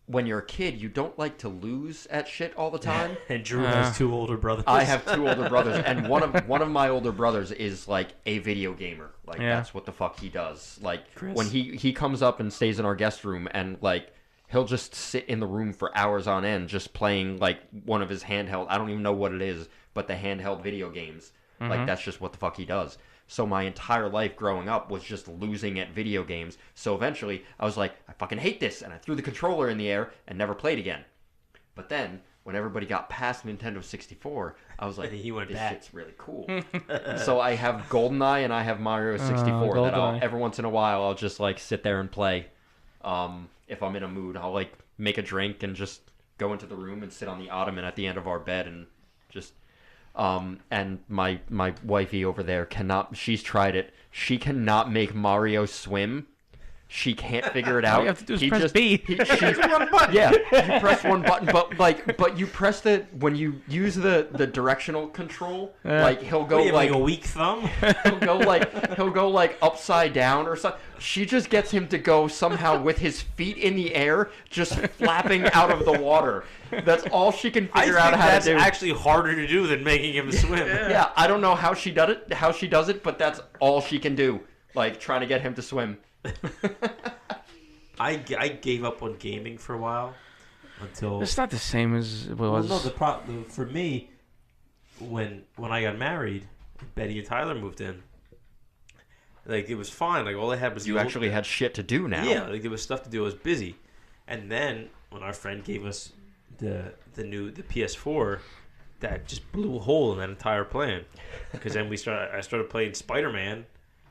When you're a kid, you don't like to lose at shit all the time. And Drew has 2 older brothers. I have 2 older brothers, and one of my older brothers is like a video gamer. Like that's what the fuck he does. Like Chris. when he comes up and stays in our guest room, and like he'll just sit in the room for hours on end, just playing like one of his handheld. I don't even know what it is, but the handheld video games. Like that's just what the fuck he does. So my entire life growing up was just losing at video games. So eventually I was like, I fucking hate this. And I threw the controller in the air and never played again. But then when everybody got past Nintendo 64, I was like, He went this back. shit's really cool. So I have GoldenEye and I have Mario 64 that GoldenEye. every once in a while I'll just like sit there and play. If I'm in a mood, I'll like make a drink and just go into the room and sit on the ottoman at the end of our bed and just and my wifey over there she's tried it. She cannot make Mario swim. She can't figure it out. All you have to do is press B. One button. Yeah, you press one button, but you press when you use the directional control, like he'll go like a weak thumb. he'll go like upside down or something. She just gets him to go somehow with his feet in the air, just flapping out of the water. That's all she can figure out how to do. That's actually harder to do than making him swim. Yeah, I don't know how she does it, but that's all she can do. Like trying to get him to swim. I gave up on gaming for a while until It's not the same as it was. Well, no, for me, when I got married, Betty and Tyler moved in. Like it was fine. Like all I had was You actually had shit to do now. Yeah, like there was stuff to do. I was busy, and then when our friend gave us the PS4, that just blew a hole in that entire plan. Because then I started playing Spider-Man.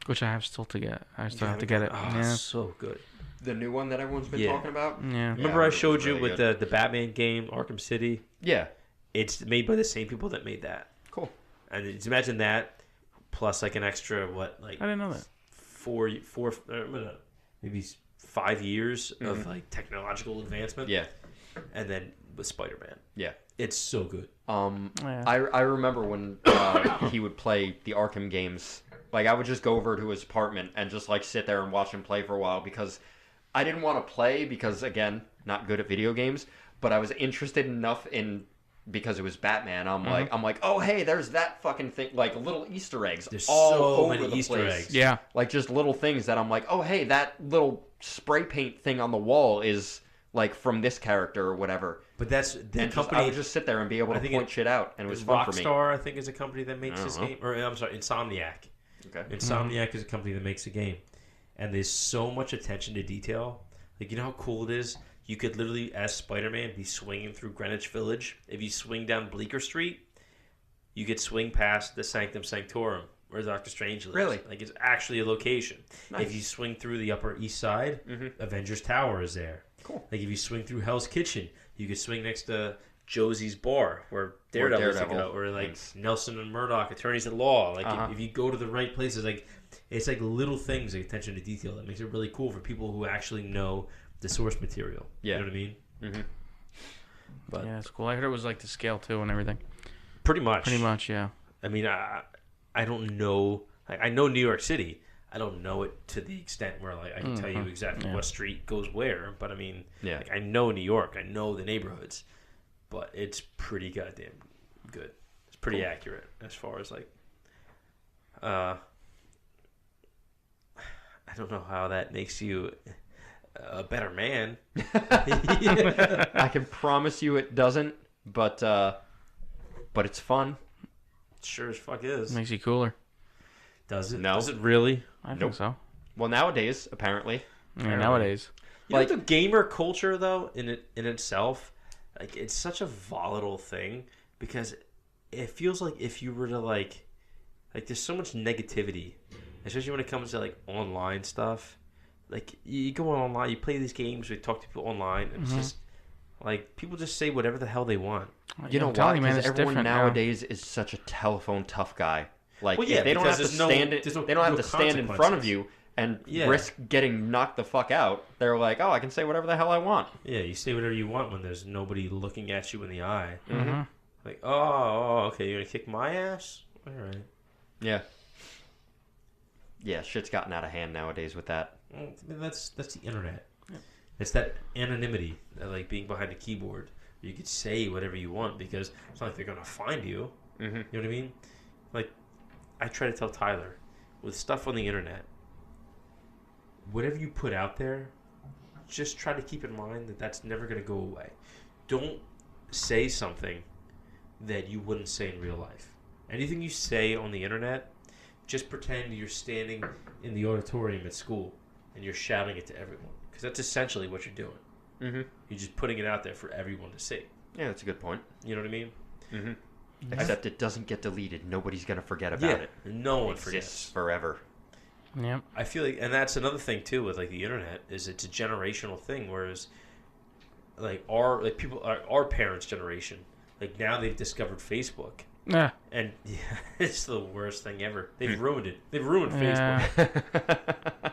Which I have still to get. I still have to get it. Oh, Yeah. so good. The new one that everyone's been talking about? Yeah. Remember I showed you really with the Batman game, Arkham City? Yeah. It's made by the same people that made that. Cool. And just imagine that, plus like an extra, I didn't know that. maybe 5 years of like technological advancement. Yeah. And then with Spider-Man. Yeah. It's so good. Yeah. I remember when he would play the Arkham games. Like, I would just go over to his apartment and just, like, sit there and watch him play for a while because I didn't want to play because, again, not good at video games, but I was interested enough because it was Batman. I'm like, oh, hey, there's that fucking thing. Like, little Easter eggs There's all so over many the Easter place. eggs. Yeah. Like, just little things that I'm like, oh, hey, that little spray paint thing on the wall is, like, from this character or whatever. But that's the company. I would just sit there and be able to point shit out, and it was fun for me. Rockstar, I think, is a company that makes this game. Or, I'm sorry, Insomniac. Okay. Insomniac is a company that makes a game. And there's so much attention to detail. Like, you know how cool it is? You could literally, as Spider-Man, be swinging through Greenwich Village. If you swing down Bleecker Street, you could swing past the Sanctum Sanctorum, where Doctor Strange lives. Really? Like, it's actually a location. Nice. If you swing through the Upper East Side, Avengers Tower is there. Cool. Like, if you swing through Hell's Kitchen, you could swing next to Josie's Bar, where Daredevil used to go, or like Nelson and Murdoch, attorneys at law. Like if you go to the right places, like it's like little things, like attention to detail that makes it really cool for people who actually know the source material. Yeah. You know what I mean? Mm-hmm. But Yeah, it's cool. I heard it was like to scale too and everything. pretty much. Yeah. I mean, I don't know. I know New York City. I don't know it to the extent where like I can tell you exactly what street goes where. But I mean, like, I know New York. I know the neighborhoods. But it's pretty goddamn good. It's pretty accurate as far as like. I don't know how that makes you a better man. I can promise you it doesn't, but it's fun. It sure as fuck is. Makes you cooler. Does it? No. Does it really? I think so. Well, nowadays, apparently. Yeah, nowadays. You know, the gamer culture though, in itself, like it's such a volatile thing because it feels like if you were to like there's so much negativity, especially when it comes to like online stuff. Like you go online, you play these games, you talk to people online, and it's just like people just say whatever the hell they want. You know I'm telling why? you, man, Because it's everyone different now. nowadays is such a telephone tough guy. Like, Well, yeah, if they don't have because to there's no- stand. there's no They don't have real to stand in front of consequences. you and Yeah. risk getting knocked the fuck out. They're like, oh, I can say whatever the hell I want. Yeah, you say whatever you want when there's nobody looking at you in the eye. Mm-hmm. Like, oh, okay, you're gonna kick my ass? All right. Yeah. Yeah, shit's gotten out of hand nowadays with that. Well, I mean, that's the internet. It's that anonymity, that, like being behind a keyboard. You could say whatever you want because it's not like they're gonna find you. Mm-hmm. You know what I mean? Like, I try to tell Tyler, with stuff on the internet, whatever you put out there, just try to keep in mind that that's never gonna go away. Don't say something that you wouldn't say in real life. Anything you say on the internet, just pretend you're standing in the auditorium at school and you're shouting it to everyone. Because that's essentially what you're doing. Mm-hmm. You're just putting it out there for everyone to see. Yeah, that's a good point. You know what I mean? Mm-hmm. Except it doesn't get deleted. Nobody's going to forget about it. No one It forgets. exists forever. Yep. I feel like, and that's another thing too with like the internet, is it's a generational thing. Whereas our parents' generation, like now they've discovered Facebook. Yeah. And yeah, it's the worst thing ever. They've ruined it. They've ruined Yeah. Facebook.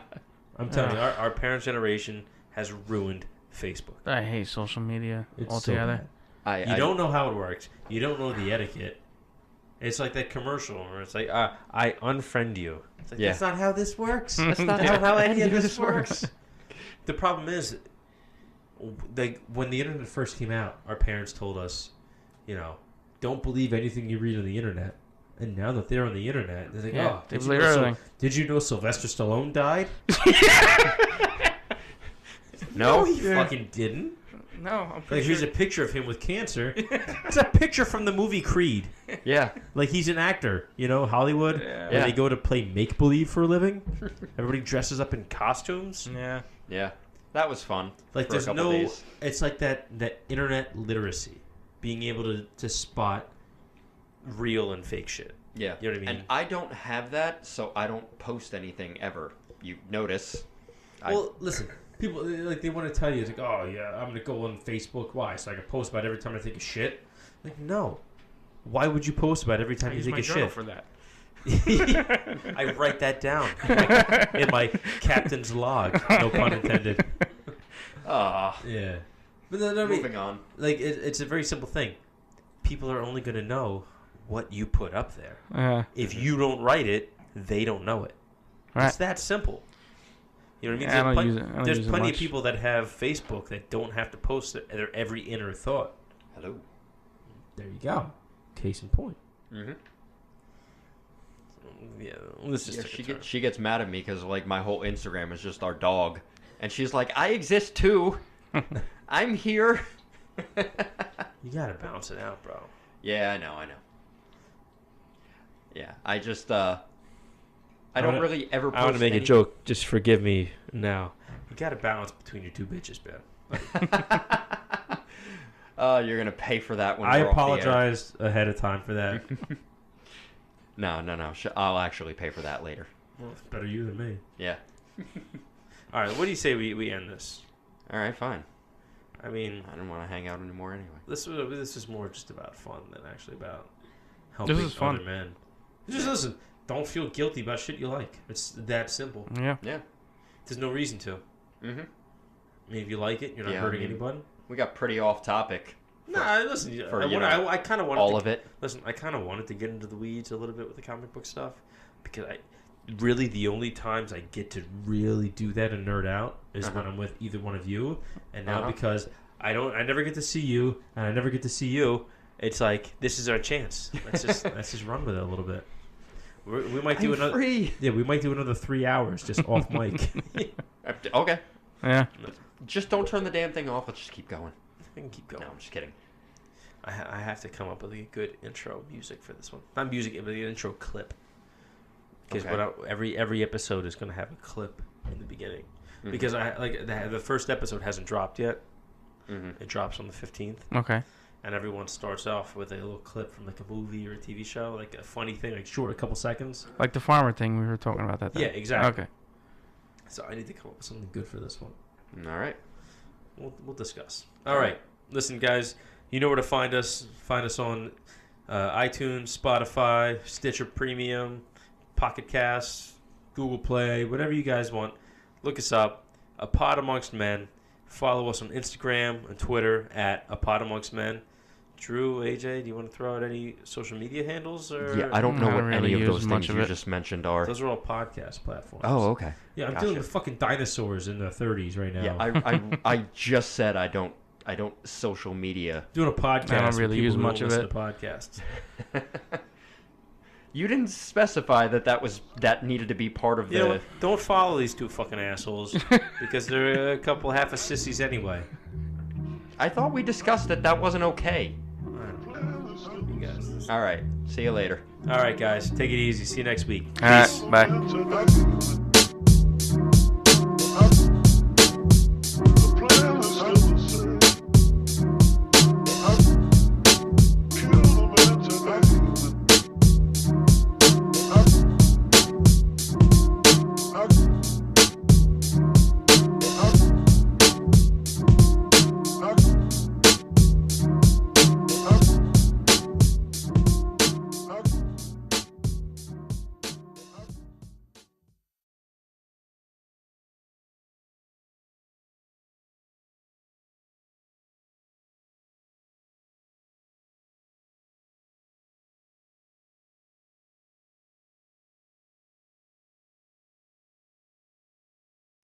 I'm telling you, our parents' generation has ruined Facebook. I hate social media It's so altogether. bad. You don't know how it works. You don't know the etiquette. It's like that commercial where it's like, I unfriend you. It's like, that's not how this works. That's not how any of this works. The problem is, when the internet first came out, our parents told us, don't believe anything you read on the internet. And now that they're on the internet, they're like, they believe everything. Did you know Sylvester Stallone died? No, he fucking didn't. No, I'm pretty Here's a picture of him with cancer. It's a picture from the movie Creed. Yeah. Like, he's an actor, Hollywood. Yeah. Where they go to play make-believe for a living. Everybody dresses up in costumes. Yeah. Yeah. That was fun. Like, for there's a couple days. It's like that internet literacy. Being able to spot real and fake shit. Yeah. You know what I mean? And I don't have that, so I don't post anything ever. You notice. Well, listen. People, they want to tell you, it's like, oh, yeah, I'm going to go on Facebook. Why? So I can post about every time I take a shit? Like, no. Why would you post about every time you take a shit? For that. I write that down in my captain's log. No pun intended. Yeah. But then, Moving on. Like, it's a very simple thing. People are only going to know what you put up there. If you don't write it, they don't know it. Right. It's that simple. You know what Yeah, I mean? There's plenty much. of people that have Facebook that don't have to post their every inner thought. Hello. There you go. Case in point. Mm-hmm. Yeah, this is She gets mad at me because my whole Instagram is just our dog, and she's like, I exist too. I'm here. You gotta bounce it out, bro. Yeah, I know. Yeah, I just I don't really ever post I want to make any... a joke. Just forgive me now. You got to balance between your two bitches, man. You're going to pay for that when I we're off the air. apologize ahead of time for that. No. I'll actually pay for that later. Well, it's better you than me. Yeah. All right, what do you say we end this? All right, fine. I mean, I don't want to hang out anymore anyway. this is more just about fun than actually about helping This is fun. other men. Just listen. Don't feel guilty about shit you like. It's that simple. Yeah. Yeah. There's no reason to. Mm-hmm. I mean, if you like it, you're not hurting anybody. We got pretty off topic. Nah, listen. I kind of wanted all of it. Listen, I kind of wanted to get into the weeds a little bit with the comic book stuff because really the only times I get to really do that and nerd out is when I'm with either one of you, and now because I never get to see you and I never get to see you. It's like this is our chance. Let's just run with it a little bit. We might do another. Free. Yeah, we might do another 3 hours just off mic. Okay. Yeah. Just don't turn the damn thing off. Let's just keep going. I can keep going. No, I'm just kidding. I have to come up with a good intro music for this one. Not music, but an intro clip. Because every episode is going to have a clip in the beginning. Mm-hmm. Because the first episode hasn't dropped yet. Mm-hmm. It drops on the 15th. Okay. And everyone starts off with a little clip from a movie or a TV show, like a funny thing, short, a couple seconds. Like the farmer thing we were talking about that. Yeah, exactly. Okay. So I need to come up with something good for this one. All right. We'll discuss. All right. Listen, guys, you know where to find us. Find us on iTunes, Spotify, Stitcher Premium, Pocket Casts, Google Play, whatever you guys want. Look us up. APodAmongstMen. Follow us on Instagram and Twitter at APodAmongstMen. Drew, AJ, do you want to throw out any social media handles? Or? Yeah, I don't know what really any of those much things you just mentioned are. Those are all podcast platforms. Oh, okay. Yeah, I'm dealing with fucking dinosaurs in their 30s right now. Yeah, I just said I don't social media. Doing a podcast. I don't really use much of it. To podcasts. You didn't specify that needed to be part of You know what? Don't follow these two fucking assholes because they're a couple half of sissies anyway. I thought we discussed that wasn't okay. You guys. All right. See you later. All right, guys. Take it easy. See you next week. All right. Peace. Bye.